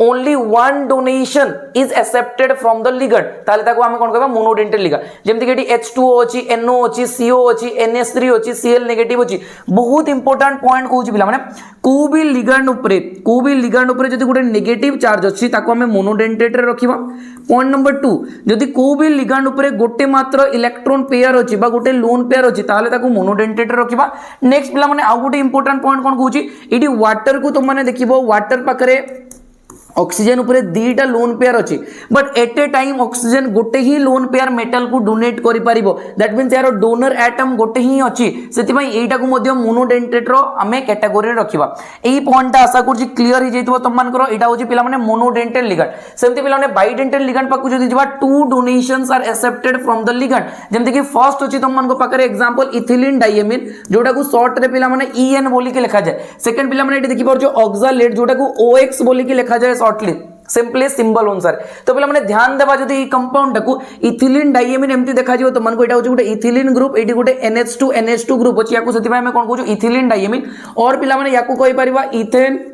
only one donation is accepted from the ligand ताले ताको हम कोन कहबा मोनोडेंटेड लिगांड जेमति कि H2O अछि NO अछि CO अछि NH3 अछि Cl नेगेटिव अछि बहुत इंपोर्टेंट पॉइंट कहू छि पिला माने को भी लिगांड ऊपर जदी गुटे नेगेटिव चार्ज अछि ताको हम मोनोडेंटेड रे रखिबा पॉइंट नंबर 2 जदी को भी लिगांड ऊपर गोटे मात्र इलेक्ट्रॉन पेयर अछि बा गोटे लोन पेयर अछि ताले ताको मोनोडेंटेड रे रखिबा नेक्स्ट पिला माने आ गोटे इंपोर्टेंट पॉइंट कोन कहू छि इडी वाटर को तुम माने देखिबो वाटर पाखरे ऑक्सीजन ऊपर दीटा लोन पेयर अछि but at a time oxygen गोटे ही लोन पेयर मेटल को डोनेट करि परिबो दैट मींस यार डोनर एटम गोटे ही अछि सेति पई एटा को मध्य मोनोडेंटेड रो हमें कैटेगरी रे रखिबा एई पॉइंट आशा करछि क्लियर hi जैतबो तम मान करो एटा होछि पिला माने मोनोडेंटेड लिगांड सेमति पिला माने बाइडेंटेड लिगांड पाकु जदि जबा two donations are accepted from the ligand जेमति कि फर्स्ट होछि तम मान को पाकरे एग्जांपल इथिलीन डायमीन जोटा को शॉर्ट रे पिला माने EN बोली के लिखा जाय सेकंड पिला माने एटी देखि परछो ऑक्सालेट जोटा को OX बोली के लिखा जाय शॉर्टली सिंपली सिंबल अनुसार तो पिला माने ध्यान देबा जदी ई कंपाउंड को इथिलीन डायमीन एमती देखा जिवो तो मन को एटा होछि गुटे इथिलीन ग्रुप एटी गुटे NH2 ग्रुप अछि याको सेति मैं कोन कहू इथिलीन डायमीन और पिला माने याको कहि परिबा इथेन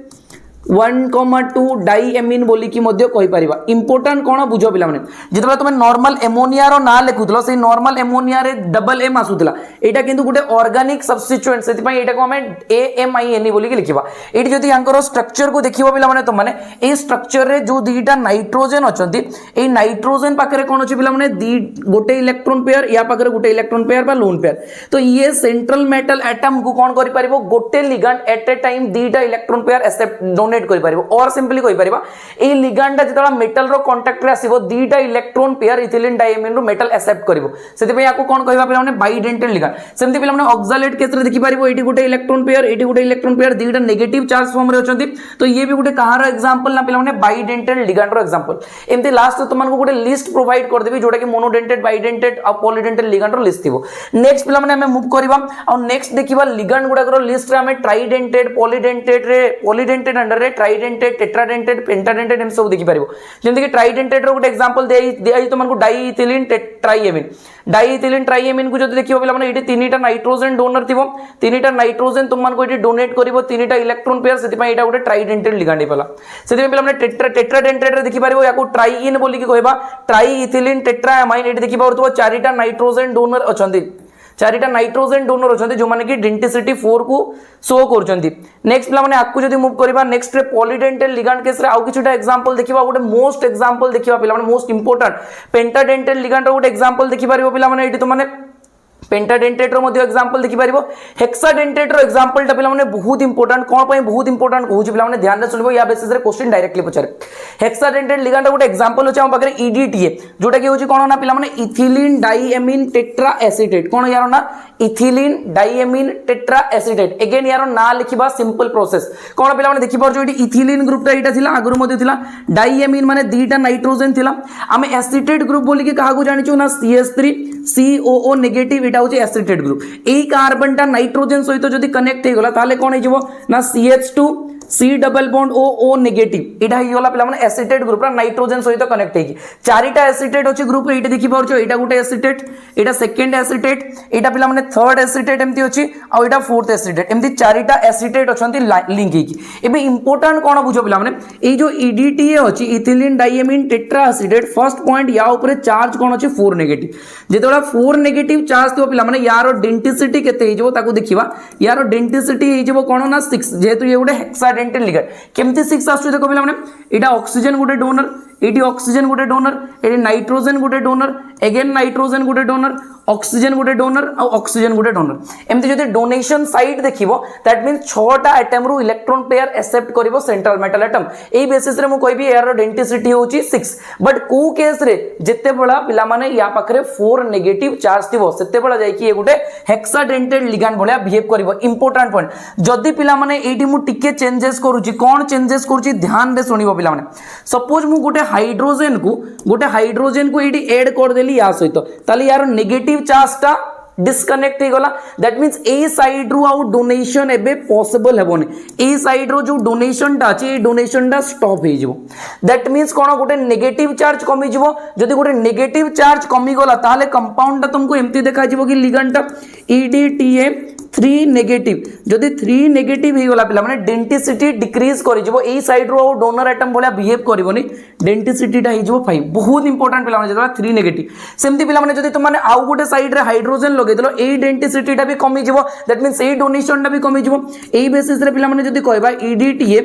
1,2 डाइएमीन बोली की मध्य कहि परिबा इंपोर्टेंट कोन बुझो पिला माने जेतबा तुमे नॉर्मल एमोनिया रो ना लेखुतलो से नॉर्मल एमोनिया रे डबल एम आसुतला एटा किंतु गुटे ऑर्गेनिक सब्स्टिट्यूएंट सेति पई एटा को हमें AMINE बोली के लिखिबा एटी जदी यांकर स्ट्रक्चर को देखिबो पिला माने तो माने ए स्ट्रक्चर रे जो दीटा नाइट्रोजन अछंती ए नाइट्रोजन पाखरे कोन अछि पिला माने दी गोटे इलेक्ट्रॉन पेयर या पाखरे गोटे इलेक्ट्रॉन पेयर बा लोन पेयर तो ये सेंट्रल मेटल एटम को कोन करि परिबो गोटे लिगांड एट ए टाइम दीटा इलेक्ट्रॉन पेयर एक्सेप्ट डोनेट करि परिबो और सिंपली कहि परिबा ए लिगांड जतला मेटल रो कांटेक्ट रे आसीबो दीटा इलेक्ट्रॉन पेयर इथिलीन डायमीन रो मेटल एक्सेप्ट करिवो सेति पे याको कोन कहबा पिला माने बाइडेंटेड लिगांड सेमति पिला माने ऑक्सालेट केस रे देखि परिबो एटी गोटे इलेक्ट्रॉन पेयर दीटा नेगेटिव चार्ज फॉर्म रे अछंती तो ये भी गोटे कहार एग्जांपल ना पिला माने बाइडेंटेड लिगांड रो एग्जांपल एमति लास्ट तो मन को गोटे लिस्ट प्रोवाइड कर देबी जोटा कि मोनोडेंटेड बाइडेंटेड और पॉलीडेंटेड लिगांड रो लिस्ट थिबो नेक्स्ट पिला माने हमें मूव करबा और नेक्स्ट देखिबा लिगांड गुडा रो लिस्ट रे हमें ट्राइडेंटेड पॉलीडेंटेड अंडर रे ट्राइडेंटेड टेट्राडेंटेड पेंटाडेंटेड एम सब देखि परिबो जेंति कि ट्राइडेंटेड रो गोटे एग्जांपल देई तो मन को डाइइथिलीन ट्राइएमीन को जदि देखिबो पिला माने एटी तीनटा नाइट्रोजन डोनर थिबो तीनटा नाइट्रोजन तुम मन को एटी डोनेट करिवो तीनटा इलेक्ट्रॉन पेयर सेति पई एटा गोटे ट्राइडेंटेड लिगांड पेला सेति पई पिला माने टेट्राडेंटेड रे देखि परिबो याको ट्राइइन बोली कि कहबा ट्राइइथिलीन टेट्राएमाइन एटी देखि परथबो चारिटा नाइट्रोजन डोनर अछंती चारिटा नाइट्रोजन डोनर अछंती जो माने कि डेंसिटी 4 को शो करछंती नेक्स्ट पिला माने आकु जदी मूव करबा नेक्स्ट रे पॉलीडेंटेड लिगांड केस रे आउ किछुटा एग्जांपल देखिबा गोटे मोस्ट एग्जांपल देखिबा पिला माने मोस्ट इंपोर्टेंट पेंटाडेंटेड लिगांड रो गोटे एग्जांपल देखि परिबो पिला माने एटी तो माने पेंटाडेंटेड रो मध्ये एग्जांपल देखि परिबो हेक्साडेंटेड रो एग्जांपल टा पिला माने बहुत इंपोर्टेंट कोन पई बहुत इंपोर्टेंट कहूची पिला माने ध्यान रे सुनबो या बेसिस रे क्वेश्चन डायरेक्टली पचारे हेक्साडेंटेड लिगांड रो गोटे एग्जांपल होचे हम पाखरे EDTA जोटा कि होची कोन ना पिला माने इथिलीन डाइएमीन टेट्रा एसीटेट कोन यार ना ethylene diamine tetra acetate again यार ना लिखिबा सिंपल प्रोसेस कोन पिला माने देखि परजो एटी इथिलीन ग्रुप टा एटा थिला आगरु मध्ये थिला डाइएमीन माने दीटा नाइट्रोजन थिला हमें एसीटेट ग्रुप बोली कि काहा को जानिचो ना CH3 COO नेगेटिव एटा होची एसीटेट ग्रुप एई कार्बन टा नाइट्रोजन सहित जदी कनेक्ट हे गला ताले कोन हे जबो ना CH2 C double bond O negative एटा ही होला पिला माने एसीटेट ग्रुप रा नाइट्रोजन सहित कनेक्ट हे की चारिटा एसीटेट होची ग्रुप एटा देखि परछो एटा गुटे एसीटेट एटा सेकंड एसीटेट एटा पिला माने थर्ड एसीटेट एमती होची आ एटा फोर्थ एसीटेट एमती चारिटा एसीटेट अछंती लिंक हे की एबे इंपोर्टेंट कोन बुझो पिला माने ए जो EDTA होची ethylene diamine tetra acetate first point या ऊपर चार्ज कोन होची 4 नेगेटिव जेतोला 4 नेगेटिव चार्ज तो पिला माने यारो डेंसिटी केते हे जबो ताको देखिबा यारो डेंसिटी हे जबो कोन ना 6 जेतु ये गुटे हेक्सा हेक्साडेंटल लिगैंड केमती 6 आसु देखो पिला माने एटा ऑक्सीजन गोटे डोनर एटी ऑक्सीजन गोटे डोनर एटी नाइट्रोजन गोटे डोनर अगेन नाइट्रोजन गोटे डोनर ऑक्सीजन गोटे डोनर और ऑक्सीजन गोटे डोनर एमती जदि डोनेशन साइट देखिबो दैट मींस 6टा एटम रु इलेक्ट्रॉन पेयर एक्सेप्ट करिवो सेंट्रल मेटल एटम एई बेसिस रे मु कहबी यार डेंसिटी होची 6 बट को केस रे जत्ते बळा पिला माने या पाखरे 4 नेगेटिव चार्ज थिबो सेते बळा जाय कि ए गुटे हेक्साडेंटेड लिगैंड भलिया बिहेव करिवो इंपोर्टेंट पॉइंट जदि पिला माने एटी मु टिके चेंजेस करूची कोन चेंजेस करूची ध्यान दे सुनिबो पिला माने सपोज मु गुटे हाइड्रोजन को एटी ऐड कर देली या सहित ताले यार नेगेटिव चार्ज टा डिस्कनेक्ट हो गला दैट मींस ए साइड रु आउ डोनेशन एबे पॉसिबल हेबोनी ए साइड रो जो डोनेशन टा अछि ए डोनेशन टा स्टॉप हे जिवो दैट मींस कोन गोटे नेगेटिव चार्ज कमी जिवो जदि गोटे नेगेटिव चार्ज कमी गला ताले कंपाउंड टा तुमको एम्ति देखा जिवो कि लिगैंड टा EDTA 3 नेगेटिव जदि 3 नेगेटिव हे गला पिला माने डेंसिटी डिक्रीज करि जिवो ए साइड रो डोनर एटम भलिया बिहेव करिवोनी डेंसिटी टा हे जिवो 5 बहुत इंपोर्टेंट पिला माने जदि 3 नेगेटिव सेमति पिला माने जदि तुम माने आउ गोटे साइड रे हाइड्रोजन लगे दिलो ए डेंसिटी टा भी कमी जिवो दैट मींस ए डोनेशन टा भी कमी जिवो ए बेसिस रे पिला माने जदि कहबा EDTA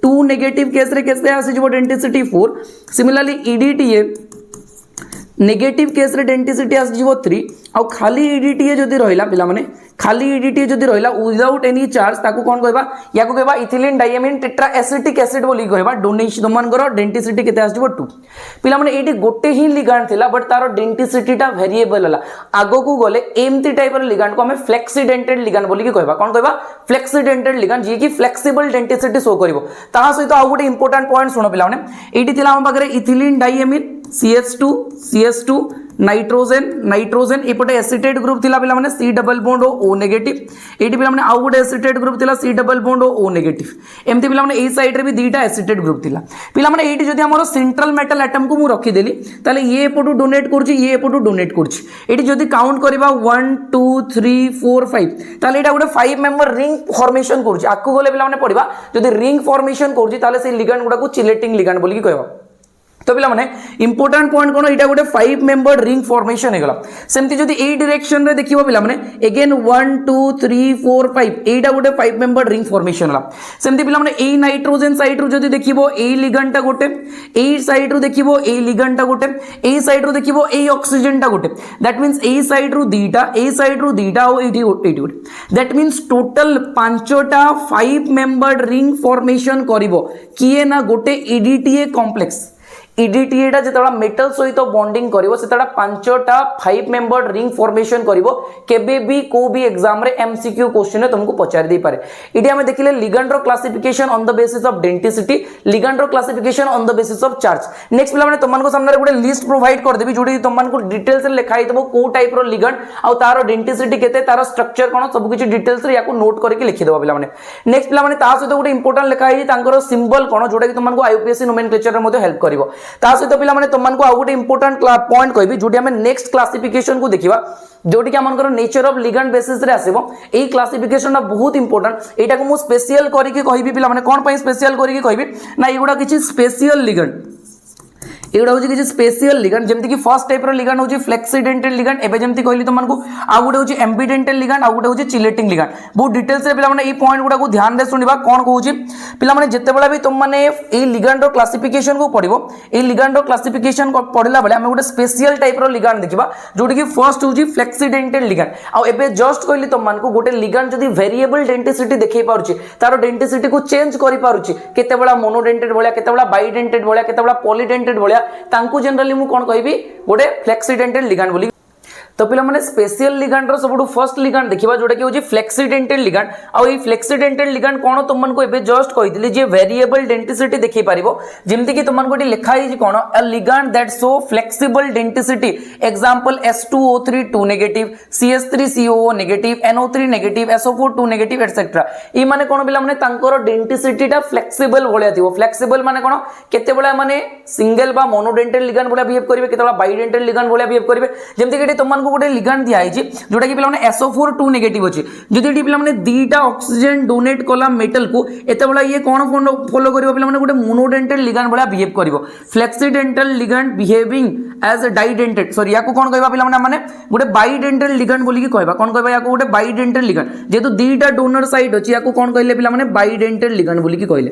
2 नेगेटिव केस रे केस आसी जिवो density 4 similarly EDTA negative case रे डेंसिटी आसी जिवो 3 आ खाली EDTA जदि रहिला पिला माने खाली EDTA जदि रहिला विदाउट एनी चार्ज ताकू कोन कहबा याकू कहबा ethylene diamine tetra acetic acid बोली कहबा डोनेशन दमनकर डेंसिटी केते आसी जिवो 2 पिला माने एटी गोटे ही लिगैंड थिला बट तारो डेंसिटी टा वेरिएबल हला आगो को गले एमती टाइप रो लिगैंड को हमें फ्लेक्सिडेंटेड लिगैंड बोली कहबा कोन कहबा फ्लेक्सिडेंटेड लिगैंड जे की फ्लेक्सिबल डेंसिटी शो करिवो ता सहित आ गोटे इंपोर्टेंट पॉइंट सुनो पिला माने एटी थिला हम पाखरे इथिलीन डायमीन CS2 नाइट्रोजन एपटे एसिटेट ग्रुप थिला पिला माने C double bond O negative एटी पिला माने आउ गोटे एसिटेट ग्रुप थिला C double bond O negative एमती पिला माने ए साइड रे भी दीटा एसिटेट ग्रुप थिला पिला माने एटी जदि हमरो सेंट्रल मेटल एटम को मु रखी देली ताले ये एपटू डोनेट करछि ये एपटू डोनेट करछि एटी जदि काउंट करबा 1 2 3 4 5 ताले एटा गोटे 5 मेंबर रिंग फॉर्मेशन करछि आकु गले पिला माने पढिबा जदि रिंग फॉर्मेशन करछि ताले से लिगैंड गुडा को चिलेटिंग लिगैंड बोली कहबा तो पिला माने इंपोर्टेंट पॉइंट कोन एटा गोटे 5 मेंबर रिंग फॉर्मेशन हे गला सेमति जदि ए डायरेक्शन रे देखिबो पिला माने अगेन 1 2 3 4 5 एटा गोटे 5 मेंबर रिंग फॉर्मेशन हला सेमति पिला माने ए नाइट्रोजन साइड रो जदि देखिबो ए लिगैंड टा गोटे ए साइड रो देखिबो ए लिगैंड टा गोटे ए साइड रो देखिबो ए ऑक्सीजन टा गोटे दैट मींस ए साइड रो दीटा ओ एटी गोटे दैट मींस टोटल 5टा 5 मेंबर रिंग फॉर्मेशन करिवो किए ना गोटे EDTA कॉम्प्लेक्स EDTA टा जेतबा मेटल सहित बॉन्डिंग करिवो सेतडा 5टा 5 मेंबर्ड रिंग फॉर्मेशन करिवो केबे भी को भी एग्जाम रे MCQ क्वेश्चन रे तुमको पचार दे पारे इडी हमें देखिले लिगैंड रो classification on the basis of density ligand रो classification on the basis of charge next पिला माने तुमन को सामने रे गोटे लिस्ट प्रोवाइड कर देबी जोडी तुमन को डिटेल्स रे लिखाई देबो को टाइप रो लिगैंड आ तारो डेंसिटी केते तारो स्ट्रक्चर कोन सब किछि डिटेल्स रे याको नोट करके लिखि देबो पिला माने नेक्स्ट पिला माने ता सहित गोटे इंपोर्टेंट लिखाई तांकर सिंबल कोन जोडा कि तुमन को IUPAC नोमेनक्लेचर रे मध्ये हेल्प करिवो ता सहित पिला माने तुमन को आ गोटे इंपोर्टेंट पॉइंट कहबी जोडी हमें नेक्स्ट क्लासिफिकेशन को देखिबा जोटी कि हमनकर नेचर ऑफ लिगैंड बेसिस रे आसीबो ए क्लासिफिकेशन ना बहुत इंपोर्टेंट एटा को मु स्पेशल करी के कहबी पिला माने कोन पई स्पेशल करी के कहबी ना एगुडा किछि स्पेशल लिगैंड एगुडा होची किछि स्पेशल लिगैंड जेमति कि फर्स्ट टाइप रो लिगैंड होची फ्लेक्सिडेंटेड लिगैंड एबे जेमति कहली तुमन को आ गुडे होची एम्बिडेंटेड लिगैंड आ गुडे होची चिलेटिंग लिगैंड बहुत डिटेल्स रे पिला माने ए पॉइंट गुडा को ध्यान दे सुनिबा कोन कहूची पिला माने जत्ते बेला भी तुम माने ए लिगैंड रो क्लासिफिकेशन को पढिबो ए लिगैंड रो क्लासिफिकेशन को पढिला बेले हम गुडे स्पेशल टाइप रो लिगैंड देखिबा जोटी कि फर्स्ट होची फ्लेक्सिडेंटेड लिगैंड आ एबे जस्ट कहली तुमन को गोटे लिगैंड जदी वेरिएबल डेंसिटी देखै पारुची तारो डेंसिटी को चेंज करि पारुची केते बेला मोनोडेंटेड भलिया केते बेला बाइडेंटेड भलिया केते बेला पॉलीडेंटेड भलिया तांकू जनरली मु कोन कहबी गोटे फ्लेक्सिडेंटेड लिगैंड बोली तो पिला माने स्पेशल लिगैंड रो सबटु फर्स्ट लिगैंड देखिबा जोटा कि होची फ्लेक्सिडेंटेड लिगैंड आ ई फ्लेक्सिडेंटेड लिगैंड कोन तुमन को एबे जस्ट कहितली जे वेरिएबल डेंसिटी देखि पारिबो जेमति कि तुमन कोटी लिखा है कोन a ligand that show flexible density example S2O3 2 नेगेटिव CS3COO नेगेटिव NO3 नेगेटिव SO4 2 नेगेटिव एटसेट्रा ई माने कोन पिला माने तांकर डेंसिटी टा फ्लेक्सिबल भलिया थिबो फ्लेक्सिबल माने कोन केते बळा माने सिंगल बा मोनोडेंटेड लिगैंड भलिया बिहेव करिवे केते बळा बाइडेंटेड लिगैंड भलिया बिहेव करिवे जेमति कि तुमन गोटे लिगैंड दिया है जोटा कि पिला माने SO4 2 नेगेटिव अछि जदि एटी पिला माने दीटा ऑक्सीजन डोनेट कला मेटल को एते बळा ये कोन फॉलो करिवो पिला माने गोटे मोनोडेंटेड लिगैंड बळा बिहेव करिवो flexidentate ligand behaving as didentate sorry या कौन कहबा पिला माने गोटे बाइडेंटल लिगेंड बोली की कहबा कौन कहबा या गोटे बाइडेंटल लिगेंड जेतु दीटा डोनर साइड अछि या कौन कहले पिला माने बाइडेंटल लिगेंड बोली की कहले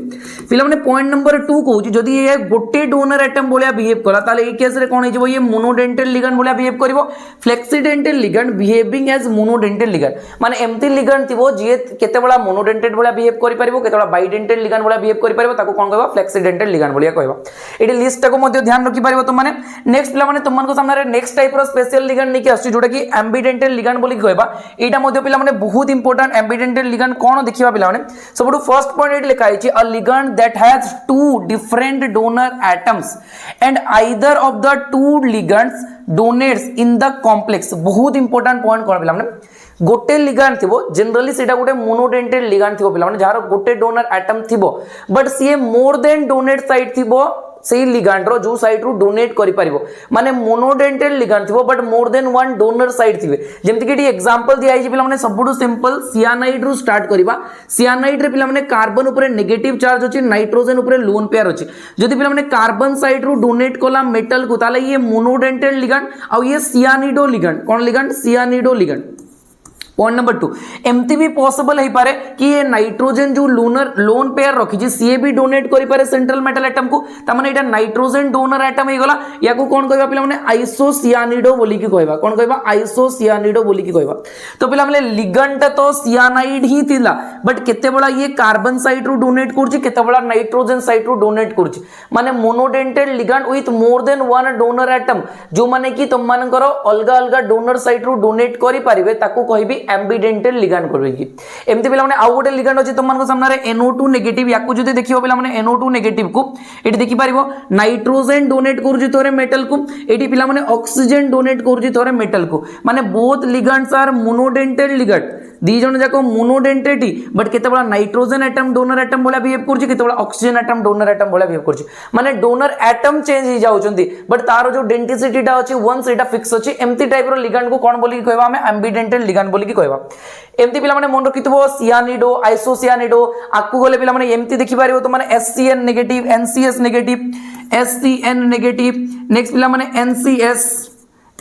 पिला माने पॉइंट नंबर 2 कहूची जदी ये गोटे डोनर एटम बोलिया बिहेव कला ताले ए केस रे कोन हिजबो ये मोनोडेंटल लिगेंड बोलिया बिहेव करबो फ्लेक्सिडेंटल लिगेंड बिहेविंग एज मोनोडेंटल लिगेंड माने एम्ति लिगेंड थिबो जे केते बडा मोनोडेंटेड बोलिया बिहेव करि परिबो केते बडा बाइडेंटल लिगेंड बोलिया बिहेव करि परिबो ताको कोन कहबा फ्लेक्सिडेंटल लिगेंड बोलिया कहबा एटी लिस्ट टाको मध्ये ध्यान रखि परिबो तुम माने नेक्स्ट पिला माने तुमन को सामने नेक्स्ट टाइप रो स्पेशल लिगेंड नेकी आछि जोटा कि एम्बिडेंटल लिगेंड बोली कहबा एटा मध्ये पिला माने बहुत इंपोर्टेंट एम्बिडेंटल लिगेंड कोन देखिबा पिला माने सबटु फर्स्ट पॉइंट एट लिखा आछि a ligand that has two different donor atoms and either of the two ligands donates in the complex बहुत इंपोर्टेंट पॉइंट कोन पिला माने गोटे लिगेंड थिबो जनरली सेटा गोटे मोनोडेंटेड लिगेंड थिबो पिला माने जहार गोटे डोनर एटम थिबो बट सी मोर देन डोनेट साइड थिबो सेही लिगेंड रो जो साइड रो डोनेट करि परिबो माने मोनोडेंटेड लिगेंड थिबो but more than one donor side थिबे जेमति कि एग्जांपल दिया आइछि पिला माने सबटु सिंपल सियानाइड रो स्टार्ट करिबा सियानाइड रे पिला माने कार्बन ऊपर नेगेटिव चार्ज अछि नाइट्रोजन ऊपर लोन पेयर अछि जदि पिला माने कार्बन साइड रो डोनेट कोला मेटल को ताले ये मोनोडेंटेड लिगेंड आ ये सियानिडो लिगेंड कोन ligand cyanido ligand point number 2 एमती भी पॉसिबल है पारे कि ये नाइट्रोजन जो लूनर लोन पेयर रखी जी सी भी डोनेट करि पारे सेंट्रल मेटल एटम को त माने एटा नाइट्रोजन डोनर एटम हे गला या को कोन कहबा पिला माने आइसोसियानिडो बोली की कहबा कोन कहबा आइसोसियानिडो बोली की कहबा तो पिला माने लिगेंड तो सियानाइड ही थिला बट केते बडा ये कार्बन साइड रो डोनेट करछि केते बडा नाइट्रोजन साइड रो डोनेट करछि माने monodentate ligand with more than one donor atom जो माने कि तुम मानकर अलगा अलगा डोनर साइड रो डोनेट करि पारिबे ताको कहबी एम्बिडेंटल लिगेंड करबेकी एमती पिला माने आउ गोटे लिगेंड अछि तुम मानको सामने रे NO2 नेगेटिव याकू जदि देखियो पिला माने NO2 नेगेटिव को एटी देखि पारिबो नाइट्रोजन डोनेट करूछि तोरे मेटल को एटी पिला माने ऑक्सीजन डोनेट करूछि तोरे मेटल को माने both ligands are monodentate ligand दी जण जाको मोनोडेंटेडी बट केते बडा नाइट्रोजन एटम डोनर एटम बोला बिहेव करछि केते बडा ऑक्सीजन एटम डोनर एटम बोला बिहेव करछि माने डोनर एटम चेंज हो जाउछन्ती बट तारो जो डेंसिटी टा अछि वंस एटा फिक्स अछि एमती टाइप रो लिगेंड को कोन बोली कहबा हमें एम्बिडेंटल लिगेंड बोली कहबा एमती पिला माने मन रखितबो सियानिडो आइसोसियानिडो आकु गले पिला माने एमती देखि पारिबो तो माने SCN negative NCS negative SCN negative next पिला माने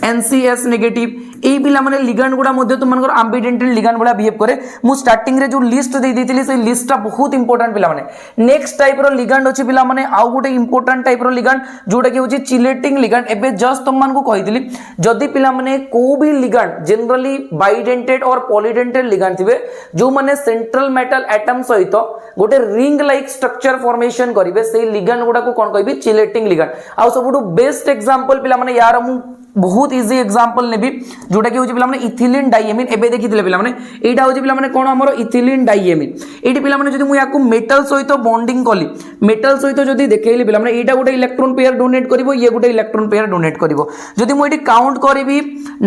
NCS नेगेटिव ए पिला माने लिगेंड गुडा मध्ये तुम मनकर एम्बिडेंटल लिगेंड बडा बिहेव करे मु स्टार्टिंग रे जो लिस्ट दे देतिली से लिस्ट टा बहुत इंपोर्टेंट पिला माने नेक्स्ट टाइप रो लिगेंड अछि पिला माने आउ गोटे इंपोर्टेंट टाइप रो लिगेंड जोटा कि होछि चिलेटिंग लिगेंड एबे जस्ट तुम मानको कहितली जदी पिला माने को भी लिगेंड जनरली बाइडेंटेड और पॉलीडेंटेड लिगेंड थिबे जो माने सेंट्रल मेटल एटम सहित गोटे रिंग लाइक स्ट्रक्चर फॉर्मेशन करिवे से लिगेंड गुडा को कोन कहबी चिलेटिंग लिगेंड आ सबटु बेस्ट एग्जांपल पिला माने यार मु बहुत इजी एग्जांपल नेबी जोटा कि होची पिला माने इथिलीन डाइएमिन एबे देखिथिले पिला माने एटा होची पिला माने कोन हमरो इथिलीन डाइएमिन एटी पिला माने जदी मु याकू मेटल सहित बॉन्डिंग कली मेटल सहित जदी देखैली पिला माने एटा गोटे इलेक्ट्रॉन पेयर डोनेट करिवो ये गोटे इलेक्ट्रॉन पेयर डोनेट करिवो जदी मु एटी काउंट करबी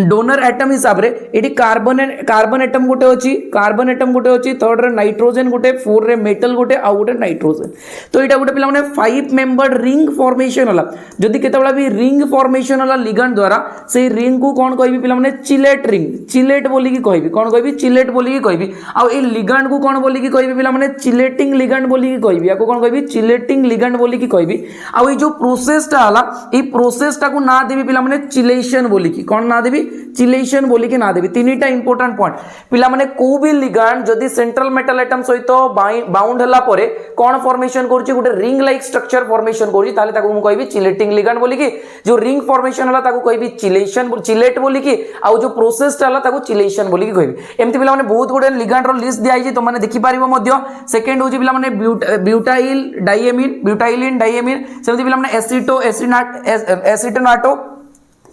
डोनर एटम हिसाब रे एटी कार्बन एटम गोटे अछि थर्ड रे नाइट्रोजन गोटे फोर रे मेटल गोटे आ गोटे नाइट्रोजन तो एटा गोटे पिला माने 5 मेंबर्ड रिंग फॉर्मेशन होला जदी केतेबेला भी रिंग फॉर्मेशन होला लिगेंड द्वारा से रिंग को कौन कहबी पिला माने चिलेट रिंग चिलेट बोली की कहबी कौन कहबी चिलेट बोली की कहबी आ ए लिगेंड को कौन बोली की कहबी पिला माने चिलेटिंग लिगेंड बोली की कहबी या को कौन कहबी चिलेटिंग लिगेंड बोली की कहबी आ ए जो प्रोसेस टा हला ए प्रोसेस टा को ना देबी पिला माने चिलेशन बोली की कौन ना देबी चिलेशन बोली की ना देबी तीनटा इंपोर्टेंट पॉइंट पिला माने को भी लिगेंड जदी सेंट्रल मेटल एटम सहित बाउंड हला परे कौन फॉर्मेशन करछि गोटे रिंग लाइक स्ट्रक्चर फॉर्मेशन करछि ताले ताको मु कहबी चिलेटिंग लिगेंड बोली की जो रिंग फॉर्मेशन हला ताको कहबी चिलेशन चिलेट बोली की आ जो प्रोसेस टा ताको चिलेशन बोली की कहबी एमती पिला माने बहुत गुडे लिगेंड रो लिस्ट दिया आइछि तो माने देखि पारिबो मध्य सेकंड होछि पिला माने ब्यूटाइलिन डाइएमिन सेमती पिला माने एसिटोनाटो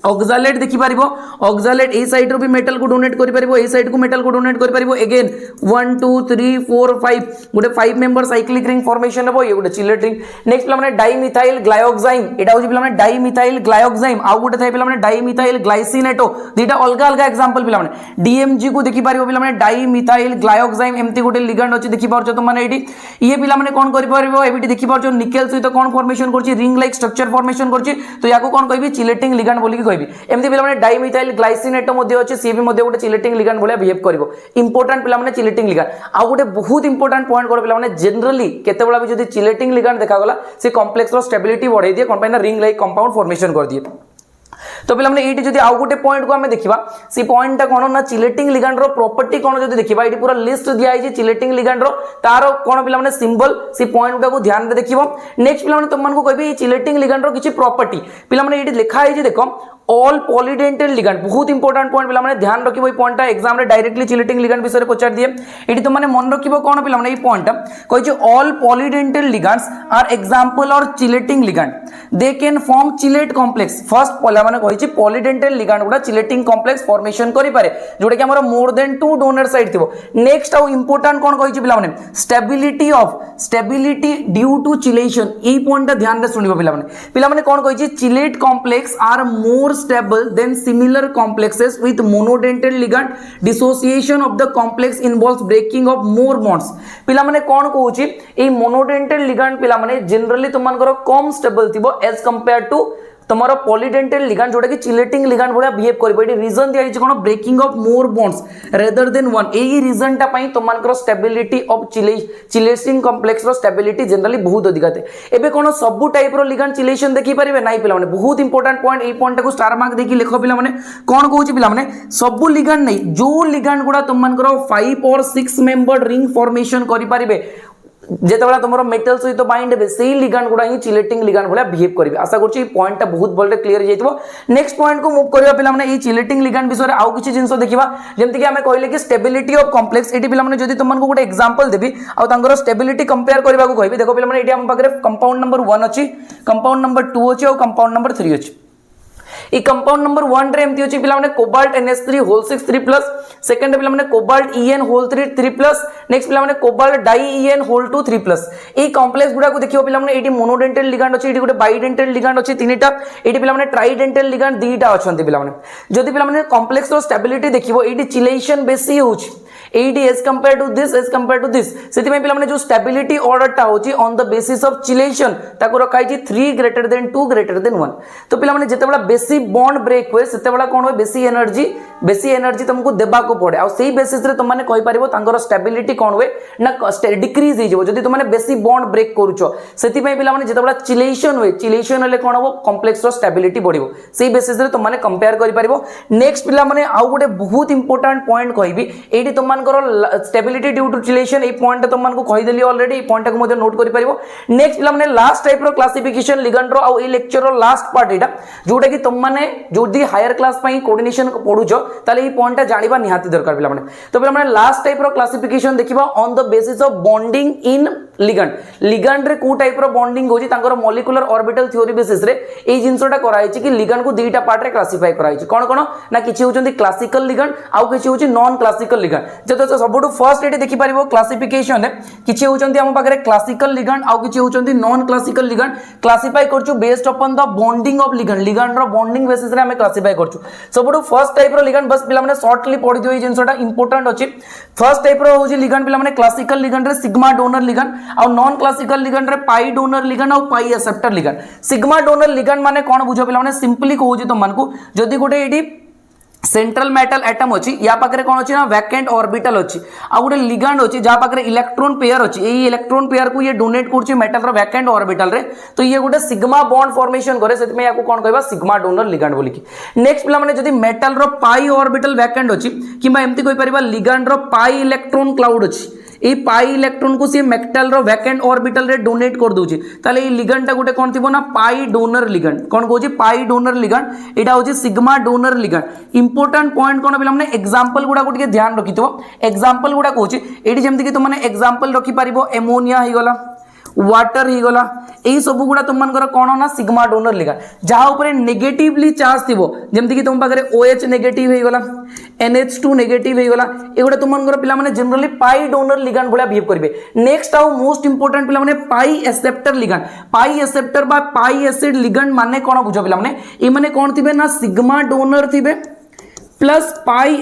ऑक्सालेट देखि पारिबो ऑक्सालेट ए साइड रो भी मेटल को डोनेट करि पारिबो ए साइड को मेटल को डोनेट करि पारिबो अगेन 1 2 3 4 5 गोटे 5 मेंबर साइक्लिक रिंग फॉर्मेशन हबो ये गोटे चिलेट रिंग नेक्स्ट पिला माने डाइमिथाइल ग्लाइओक्साइम एटा होछि पिला माने डाइमिथाइल ग्लाइओक्साइम आ गोटे थाइ पिला माने डाइमिथाइल ग्लाइसिनेटो दीटा अलगा अलगा एग्जांपल पिला माने डीएमजी को देखि पारिबो पिला माने डाइमिथाइल ग्लाइओक्साइम एम्ति गोटे लिगेंड अछि देखि पारछो तुम माने एटी ये पिला माने कोन करि पारिबो एबिटी देखि पारछो निकेल सहित कोन फॉर्मेशन करछि रिंग लाइक स्ट्रक्चर फॉर्मेशन करछि तो याको कोन कहबी चिलेटिंग लिगेंड बोली की एमती पिला माने डाइमिथाइल ग्लाइसिनेटो मध्ये अछि सी भी मध्ये गोटे चिलेटिंग लिगेंड बोले बिहेव करबो इंपोर्टेंट पिला माने चिलेटिंग लिगेंड आ गोटे बहुत इंपोर्टेंट पॉइंट कर पिला माने जनरली केते बडा भी जदी चिलेटिंग लिगेंड देखा गला से कॉम्प्लेक्स रो स्टेबिलिटी बढ़ाई दिए कोन पाइना रिंग लाइक कंपाउंड फॉर्मेशन कर दिए तो पिला माने एटी जदी आउ गोटे पॉइंट को हमें देखिबा सी पॉइंट टा कोन ना चिलेटिंग लिगैंड रो प्रॉपर्टी कोन जदी देखिबा एटी पूरा लिस्ट दिया है चिलेटिंग लिगैंड रो तारो कोन पिला माने सिंबल सी पॉइंट को ध्यान रे देखिबो नेक्स्ट पिला माने तुम मन को कहबी चिलेटिंग लिगैंड रो किछि प्रॉपर्टी पिला माने एटी लिखा है देखो ऑल पॉलीडेंटल लिगैंड बहुत इंपोर्टेंट पॉइंट पिला माने ध्यान रखिबो ई पॉइंट टा एग्जाम रे डायरेक्टली चिलेटिंग लिगैंड विषय रे पचार दिए एटी तुम माने मन रखिबो कोन पिला माने ई पॉइंट कहै छै all polydentate ligands are example और chelating ligand they can form chelate complex first पिला माने कहै छै पॉलीडेंटल लिगैंड गुडा चिलेटिंग कॉम्प्लेक्स फॉर्मेशन करि पारे जोटा कि हमर मोर देन 2 डोनर साइड थिबो नेक्स्ट आउ इंपोर्टेंट कोन कहै छै पिला माने स्टेबिलिटी ड्यू टू चिलेशन ई पॉइंट टा ध्यान रे सुनिबो पिला माने कोन कहै छै chelate complex are more stable than similar complexes with monodental ligand dissociation of the complex involves breaking of more bonds पिला माने कोन कहूची ए monodental ligand पिला माने जनरली तुमनकर कम स्टेबल थिबो एज कंपेयर टू तुम्हारा पॉलीडेंटल लिगैंड जोटा कि चिलेटिंग लिगैंड भलिया बिहेव करबो एटी रीजन दिया हिच कोन breaking of more bonds rather than one एही रीजन टा पई तुमनकर स्टेबिलिटी ऑफ चिलेटिंग कॉम्प्लेक्स रो स्टेबिलिटी जनरली बहुत अधिक आते एबे कोन सब टाइप रो लिगैंड चिलेशन देखि परिबे नाही पिला माने बहुत इंपोर्टेंट पॉइंट ए पॉइंट को स्टार मार्क देखि लिखो पिला माने कोन कहूची पिला माने सब लिगैंड नहीं जो लिगैंड गुडा तुमनकर 5 और 6 मेंबर्ड रिंग फॉर्मेशन करि परिबे जेतेबेला तुमरो मेटल सहित बाइंड हेबे सेही लिगैंड गुडा ही चिलेटिंग लिगैंड भलिया बिहेव करिवे आशा करछि ई पॉइंट ता बहुत बलरे क्लियर हो जाइतबो नेक्स्ट पॉइंट को मूव करिवा पिला माने ई चिलेटिंग लिगैंड विषय रे आउ किछि जिंस देखिबा जेमति कि हमें कहले कि स्टेबिलिटी ऑफ कॉम्प्लेक्स एटी पिला माने जदी तुमन को गोटे एग्जांपल देबी आ तांगर स्टेबिलिटी कंपेयर करबा को कहबी देखो पिला माने एटी हम पाखरे कंपाउंड नंबर 1 अछि कंपाउंड नंबर 2 अछि और कंपाउंड नंबर 3 अछि ई कंपाउंड नंबर 1 रे एमती अछि पिला माने कोबाल्ट NH3 होल 6 3+ सेकंड पिला माने कोबाल्ट EN होल 3+, नेक्स्ट पिला माने कोबाल्ट डाई EN होल 2 3+। ई कॉम्प्लेक्स गुडा को देखियो पिला माने एटी मोनोडेंटल लिगैंड अछि एटी गोटे बाइडेंटल लिगैंड अछि तीनटा एटी पिला माने ट्राइडेंटल लिगैंड दीटा अछंती पिला माने जदी पिला माने कॉम्प्लेक्स रो स्टेबिलिटी देखिबो एटी चिलेशन बेसी होछि एटी एज कंपेयर टू दिस सेति में पिला माने जो स्टेबिलिटी ऑर्डर टा होछि on the basis of chelation ताको रखाइ छि 3 ग्रेटर देन 2 ग्रेटर देन 1 तो पिला माने जेतेबेला बेसी बॉन्ड ब्रेक हुए सेतेबेला कोन होय बेसी एनर्जी तुमको देबा को पड़े आ सेही बेसिस रे तुम माने कहि परिबो तांगर स्टेबिलिटी कोन होय ना डिक्रीज हे जबो जदी तुम माने बेसी बॉन्ड ब्रेक करूछो सेति में पिला माने जेतेबेला चिलेशन हले कोन हो कॉम्प्लेक्स रो स्टेबिलिटी बढ़िबो सेही बेसिस रे तुम माने कंपेयर करि परिबो नेक्स्ट पिला माने आउ गोटे बहुत इंपोर्टेंट पॉइंट कहबी एटी तुम स्टेबिलिटी ड्यू टू चिलेशन ए पॉइंट तुम मानको कहि देली ऑलरेडी ए पॉइंट को मध्य नोट करि परिबो नेक्स्ट पिला माने लास्ट टाइप रो क्लासिफिकेशन लिगैंड रो आ ए लेक्चर रो लास्ट पार्ट एटा जोटा कि तुम माने जोदी हायर क्लास पई कोऑर्डिनेशन को पढुछो ताले ए पॉइंट जानिबा निहाती दरकार पिला माने तो पिला माने लास्ट टाइप रो क्लासिफिकेशन देखिबा on the basis of bonding in ligand रे को टाइप रो बॉन्डिंग होजी तांकर मॉलिक्यूलर ऑर्बिटल थ्योरी बेसिस रे ए जिंसोटा कराई छि कि लिगैंड को दुईटा पार्ट रे क्लासिफाई कराई छि कोन कोन ना किछि होचंदी क्लासिकल लिगैंड आउ किछि होची नॉन क्लासिकल लिगैंड जतो सबटू फर्स्ट एटी देखि परिबो क्लासिफिकेशन किछि होचंदी हम पाखरे क्लासिकल लिगैंड आउ किछि होचंदी नॉन क्लासिकल लिगैंड क्लासिफाई करछु based upon the bonding of ligand रो बॉन्डिंग बेसिस रे हम क्लासिफाई करछु सबटू फर्स्ट टाइप रो लिगैंड बस पिला माने शॉर्टली पढि दियो ए जिंसोटा इंपोर्टेंट अछि फर्स्ट टाइप रो होची लिगैंड पिला माने क्लासिकल लिगैंड रे सिग्मा डोनर लिगैंड और नॉन क्लासिकल लिगैंड रे पाई डोनर लिगैंड और pi acceptor ligand sigma donor ligand माने कोन बुझो पिला माने सिंपली कहूची तो मानकू जदी गोटे एडी सेंट्रल मेटल एटम अछि या पाखरे कोन अछि ना वैकेंट ऑर्बिटल अछि आ गोटे लिगैंड अछि जा पाखरे इलेक्ट्रॉन पेयर अछि एई इलेक्ट्रॉन पेयर को ये डोनेट करछि मेटल रो वैकेंट ऑर्बिटल रे तो ये गोटे सिग्मा बॉन्ड फॉर्मेशन करे सेति में याको कोन कहबा सिग्मा डोनर लिगैंड बोली कि नेक्स्ट पिला माने जदी मेटल रो पाई ऑर्बिटल वैकेंट अछि किबा एम्ति कहि परिबा लिगैंड रो पाई इलेक्ट्रॉन क्लाउड अछि ए पाई इलेक्ट्रॉन को सी मेटल रो वैकेंट ऑर्बिटल रे डोनेट कर दोछि ताले ए लिगैंड ता गोटे कोन थिबो ना पाई डोनर लिगैंड कोन कहूछि पाई डोनर लिगैंड एटा होछि sigma donor ligand important point कोन पिला माने एग्जांपल गुडा को टिके ध्यान रखितो एग्जांपल गुडा कहूछि एटी जेमति कि तुम माने एग्जांपल रखि परिबो एमोनिया ही गला वाटर ही गला एई सब गुडा तुम मानकर कोन ना सिग्मा डोनर लिगैंड जहा ऊपर नेगेटिवली चार्ज थिबो जेमति कि तुम पाखरे OH नेगेटिव ही गला NH2 नेगेटिव ही गला एगुडा तुम मानकर पिला माने जनरली पाई डोनर लिगैंड भलिया बिहेव करबे नेक्स्ट आउ मोस्ट इंपोर्टेंट पिला माने पाई एक्सेप्टर बा पाई एसिड लिगैंड माने कोन बुझो पिला माने ए माने कोन थिबे ना सिग्मा डोनर थिबे प्लस पाई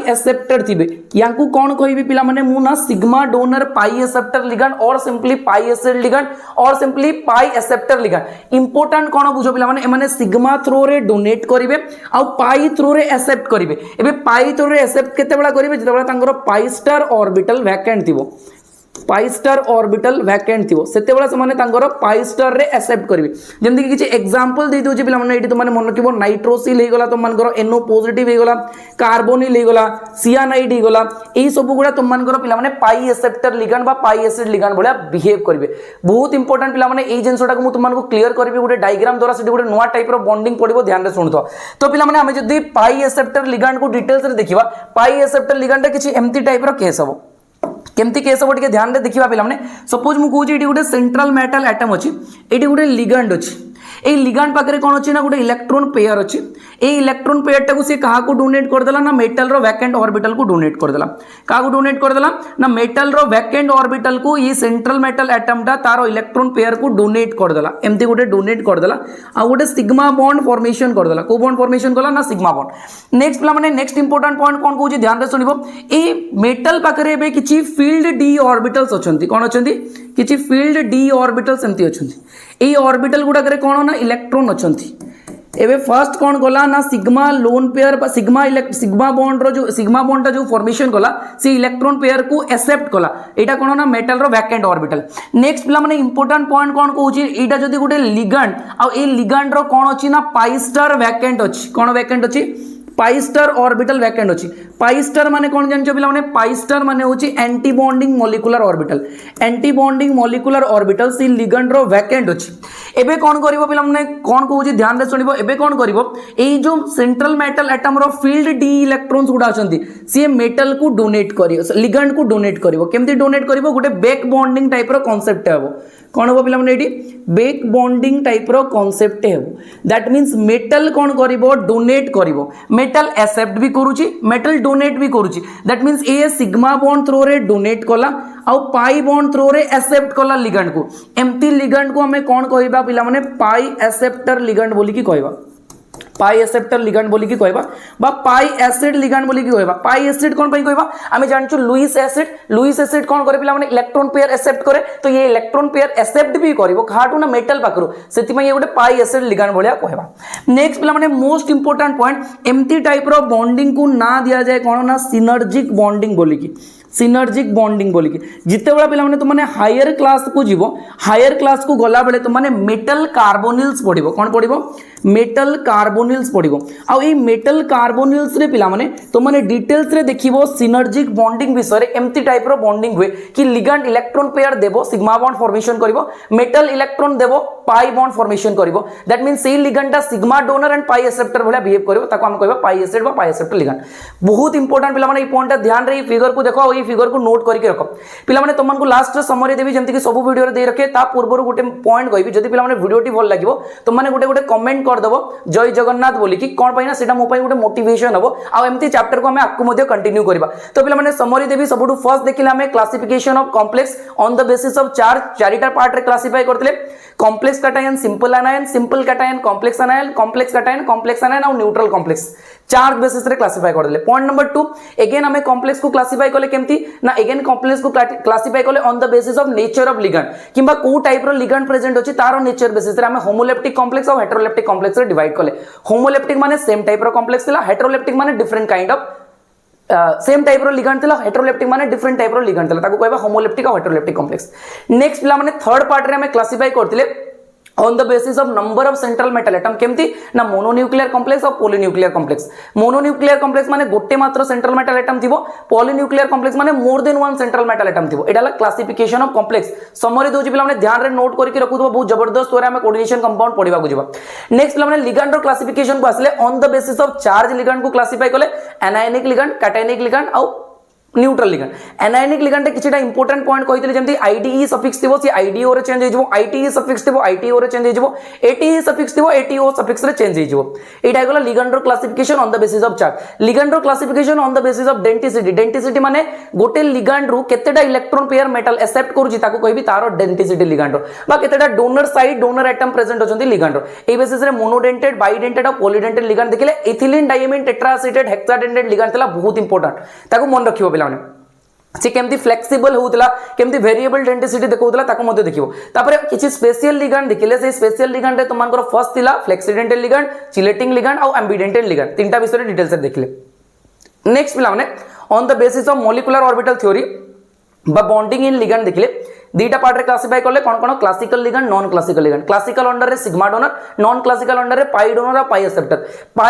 एक्सेप्टर थिबे यांकु कोन कहबी पिला माने मु ना sigma donor pi acceptor ligand और सिंपली पाई एसिड लिगैंड और simply pi acceptor ligand important कोन बुझो पिला माने माने सिग्मा थ्रो रे डोनेट करिवे आ पाई थ्रो रे एक्सेप्ट करिवे एबे पाई थ्रो रे एक्सेप्ट केते बेला करिवे जेते बेला तांगर पाई स्टार ऑर्बिटल वैकेंट थिबो पाई स्टार ऑर्बिटल वैकेंट थी सेते बेला से तांकर पाई स्टार रे एक्सेप्ट करिवे जेमति कि किछि एग्जांपल दे दोछि पिला माने एठी तुम माने मन रखिबो नाइट्रोसिल हे गला तुम मानकर NO पॉजिटिव हे गला कार्बोनिल हे गला सियानाइड हे गला एई सब गुडा तुम मानकर पिला माने पाई एक्सेप्टर लिगैंड बा पाई एसिड लिगैंड भलिया बिहेव करिवे बहुत इंपोर्टेंट पिला माने एई जिंसटा को मु तुम मानको क्लियर करबी गुटे डायग्राम द्वारा सेठी गुटे नोवा टाइप रो बॉन्डिंग पडिबो ध्यान रे सुनतो तो पिला माने हमें जदी पाई एक्सेप्टर लिगैंड को डिटेल्स रे देखिबा पाई एक्सेप्टर लिगैंड किछि एम्ति टाइप रो केस हबो केमती केस हबो टिके ध्यान रे देखिबा पिला माने सपोज मु कहूची एठी गुटे सेंट्रल मेटल एटम अछि एठी गुटे लिगैंड अछि ए लिगैंड पाखरे कोन अछि ना गुटे इलेक्ट्रॉन पेयर अछि ए इलेक्ट्रॉन पेयर टाको से कहा को डोनेट कर देला ना मेटल रो वैकेंट ऑर्बिटल को डोनेट कर देला कहा को डोनेट कर देला ना मेटल रो वैकेंट ऑर्बिटल को ये सेंट्रल मेटल एटम टा तारो इलेक्ट्रॉन पेयर को डोनेट कर देला एमती गुटे डोनेट कर देला आ गुटे सिग्मा बॉन्ड फॉर्मेशन कर देला को बॉन्ड फॉर्मेशन कला ना सिग्मा बॉन्ड नेक्स्ट पिला माने नेक्स्ट इंपोर्टेंट पॉइंट कोन कहूची ध्यान रे सुनिबो ए मेटल पाखरे बे किछि फील्ड डी ऑर्बिटल्स अछंती कोन अछंती किछि फील्ड डी ऑर्बिटल्स एमती अछंती ए ऑर्बिटल गुडा करे कोन ना इलेक्ट्रॉन अछंती एबे फर्स्ट कौन गला ना sigma lone pair sigma bond रो जो सिग्मा बॉन्ड जो फॉर्मेशन कला से इलेक्ट्रॉन पेयर को एक्सेप्ट कला एटा कोन ना मेटल रो वैकेंट ऑर्बिटल नेक्स्ट पिला माने इंपोर्टेंट पॉइंट कौन कहूची एटा जदी गुटे लिगैंड आ ए लिगैंड रो कोन अछि ना पाई स्टार वैकेंट अछि कोन वैकेंट अछि पाई स्टार ऑर्बिटल वैकेंट अछि पाई स्टार माने कोन जानछो पिला माने पाई स्टार माने होछि एंटी बॉन्डिंग मॉलिक्यूलर ऑर्बिटल सी लिगैंड रो वैकेंट अछि एबे कोन करिवो पिला माने कोन कहूछि ध्यान रे सुनिबो एबे कोन करिवो एई जो सेंट्रल मेटल एटम रो फील्ड डी इलेक्ट्रॉन्स गुडा अछंती सी मेटल को डोनेट करियो लिगैंड को डोनेट करिवो केमती डोनेट करिवो गुटे बैक बॉन्डिंग टाइप रो कांसेप्ट हेबो कौन हम पिला माने एटी बैक बॉन्डिंग टाइप रो कांसेप्ट हेबो दैट मींस मेटल कौन करिवो डोनेट करिवो मेटल एक्सेप्ट भी करूची मेटल डोनेट भी करूची दैट मींस ए सिग्मा बॉन्ड थ्रो रे डोनेट कला आ पाई बॉन्ड थ्रो रे एक्सेप्ट कला लिगैंड को एम्प्टी लिगैंड को हमें कौन कहबा पिला माने पाई एक्सेप्टर लिगैंड बोली की कहबा पाई एक्सेप्टर लिगैंड बोली की कहबा बा पाई एसिड लिगैंड बोली की कहबा पाई एसिड कोन पई कहबा आमे जानछु लुईस एसिड कोन करे पिला माने इलेक्ट्रॉन पेयर एक्सेप्ट करे तो ये इलेक्ट्रॉन पेयर एक्सेप्ट भी करिवो खाटू ना मेटल पाकरो सेति में ये गोटे पाई एसिड लिगैंड बोलिया कहबा नेक्स्ट पिला माने most important point empty type रो बॉन्डिंग को ना दिया जाए कोन ना सिनर्जिक बॉन्डिंग बोली की सिनर्जिक बॉन्डिंग बोली की जिते बेला पिला माने तो माने हायर क्लास को जीवो हायर क्लास को गला बेले तो माने मेटल कार्बोनिल्स पडिबो कोन पडिबो मेटल कार्बोनिल्स पडिबो आ ए मेटल कार्बोनिल्स रे पिला माने तो माने डिटेल्स रे देखिबो सिनर्जिक बॉन्डिंग विषय रे एम्ति टाइप रो बॉन्डिंग हुए कि लिगैंड इलेक्ट्रॉन पेयर देबो सिग्मा बॉन्ड फॉर्मेशन करिवो मेटल इलेक्ट्रॉन देबो पाई बॉन्ड फॉर्मेशन करिवो दैट मींस सेही लिगैंड दा sigma donor and pi acceptor भलिया बिहेव करिवो ताको हम कहबो पाई एसिड बा पाई एक्सेप्टर लिगैंड बहुत इंपोर्टेंट पिला माने ए पॉइंट ध्यान रे फिगर को देखो ए फिगर को नोट करके रखो पिला माने तुमन को लास्ट समरी देबी जेंति कि सब वीडियो रे दे रखे ता पूर्व गुटे पॉइंट कहबी जदी पिला माने वीडियोटी भल लागिवो तुम माने गुटे कमेंट कर देबो जय जगन्नाथ बोली कि कोन पइना सेटा मो पई गुटे मोटिवेशन हबो आ एम्ति चैप्टर को हमें आकु मध्ये कंटिन्यू करबा तो पिला माने समरी देबी सबुटु फर्स्ट देखिला हमें classification of complex on the basis of चारिटा पार्ट रे क्लासिफाई करथिले complex cation simple cation complex anion और न्यूट्रल कॉम्प्लेक्स चार बेसिस रे क्लासिफाई कर देले पॉइंट नंबर 2 अगेन हमें कॉम्प्लेक्स को क्लासिफाई करले केमती ना अगेन कॉम्प्लेक्स को क्लासिफाई करले on the basis of nature of ligand किबा को टाइप रो लिगैंड प्रेजेंट होची तारो नेचर बेसिस रे हमें होमोलेप्टिक कॉम्प्लेक्स और हेटेरोलेप्टिक कॉम्प्लेक्स रे डिवाइड करले होमोलेप्टिक माने सेम टाइप रो कॉम्प्लेक्स थिला हेटेरोलेप्टिक माने different kind of same type रो लिगैंड थिला हेटेरोलेप्टिक माने डिफरेंट टाइप रो लिगैंड थिला ताको कहबा होमोलेप्टिक और हेटेरोलेप्टिक कॉम्प्लेक्स नेक्स्ट पिला माने थर्ड पार्ट रे हमें क्लासिफाई करथिले on the basis of number of central metal atom केमती ना मोनोन्यूक्लियर कॉम्प्लेक्स और पॉलीन्यूक्लियर कॉम्प्लेक्स मोनोन्यूक्लियर कॉम्प्लेक्स माने गोटे मात्र सेंट्रल मेटल एटम थिबो पॉलीन्यूक्लियर कॉम्प्लेक्स माने more than one central metal atom थिबो एडाला क्लासिफिकेशन ऑफ कॉम्प्लेक्स समरी दोजी पिला माने ध्यान रे नोट करके रखुथबो बहुत जबरदस्त तोरे हमें कोऑर्डिनेशन कंपाउंड पढिबा बुझिबा नेक्स्ट पिला माने लिगैंड रो क्लासिफिकेशन को आसले on the basis of charge ligand को क्लासिफाई करले एनायनिक लिगैंड कैटायनिक लिगैंड और न्यूट्रल लिगैंड एनायनिक लिगैंड किछटा इंपोर्टेंट पॉइंट कहितले जेमति आईडीई सफिक्स थिबो से आईडीओ रे चेंज हेजबो आईटीई सफिक्स थिबो आईटीओ रे चेंज हेजबो एटीई सफिक्स थिबो एटीओ सफिक्स रे चेंज हेजबो एटा गला लिगैंड रो classification on the basis of charge ligand रो classification on the basis of density माने गोटे लिगैंड रो केतेटा इलेक्ट्रॉन पेयर मेटल एक्सेप्ट करूची ताको कहबी तारो डेंसिटी लिगैंड रो बा केतेटा donor side donor atom present होचंती लिगैंड रो ए बेसिस रे मोनोडेंटेड बाइडेंटेड और पॉलीडेंटेड लिगैंड देखिले ethylene diamine tetraacetate hexadentate ligand तला बहुत इंपोर्टेंट ताको मन रखिबो पिला माने से केमती फ्लेक्सिबल होउतला केमती वेरिएबल डेंसिटी देखौतला ताको मध्ये देखिबो तापरे किछि स्पेशल लिगैंड देखिले से स्पेशल लिगैंड रे तमानकर फर्स्ट थिला फ्लेक्सिडेंटल लिगैंड चिलेटिंग लिगैंड और एम्बिडेंटल लिगैंड तीनटा विषय रे डिटेल्स रे देखिले नेक्स्ट पिला माने on the basis of molecular orbital theory बा बॉन्डिंग इन लिगेंड देखिले दुईटा पार्ट रे क्लासिफाई करले कोन कोन classical ligand non classical ligand classical under रे sigma donor non classical under रे पाई डोनर और पाई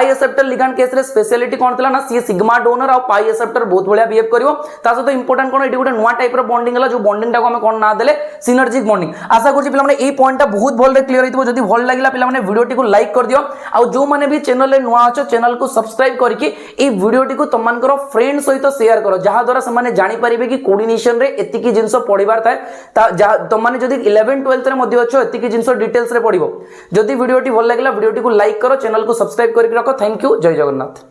एक्सेप्टर लिगेंड केस रे स्पेशलिटी कोन थला ना सी सिग्मा डोनर और पाई एक्सेप्टर बहुत बढ़िया बिहेव करिवो ता सहित इंपोर्टेंट कोन एटी गुटे नुवा टाइप रो बॉन्डिंग हला जो बॉन्डिंग टाको हम कोन ना देले सिनर्जिक बॉन्डिंग आशा करछि पिला माने ए पॉइंटटा बहुत भल रे क्लियर हितबो जदी भल लागिला पिला माने वीडियोटी को लाइक कर दियो आ जो माने भी चैनल रे नुवा अछो चैनल को सब्सक्राइब करके ए वीडियोटी को तमन करो फ्रेंड सहित शेयर करो जहा द्वारा से माने जानि परिबे कि कोऑर्डिनेशन रे एतिकी जिंस पढिबार थाए ता तमन जदि 11 12 रे मध्ये अच्छो एतिकी जिंस डिटेल्स रे पढिबो जदि वीडियोटी भल लागिला वीडियोटी को लाइक करो चैनल को सब्सक्राइब करके रखो थैंक यू जय जगन्नाथ।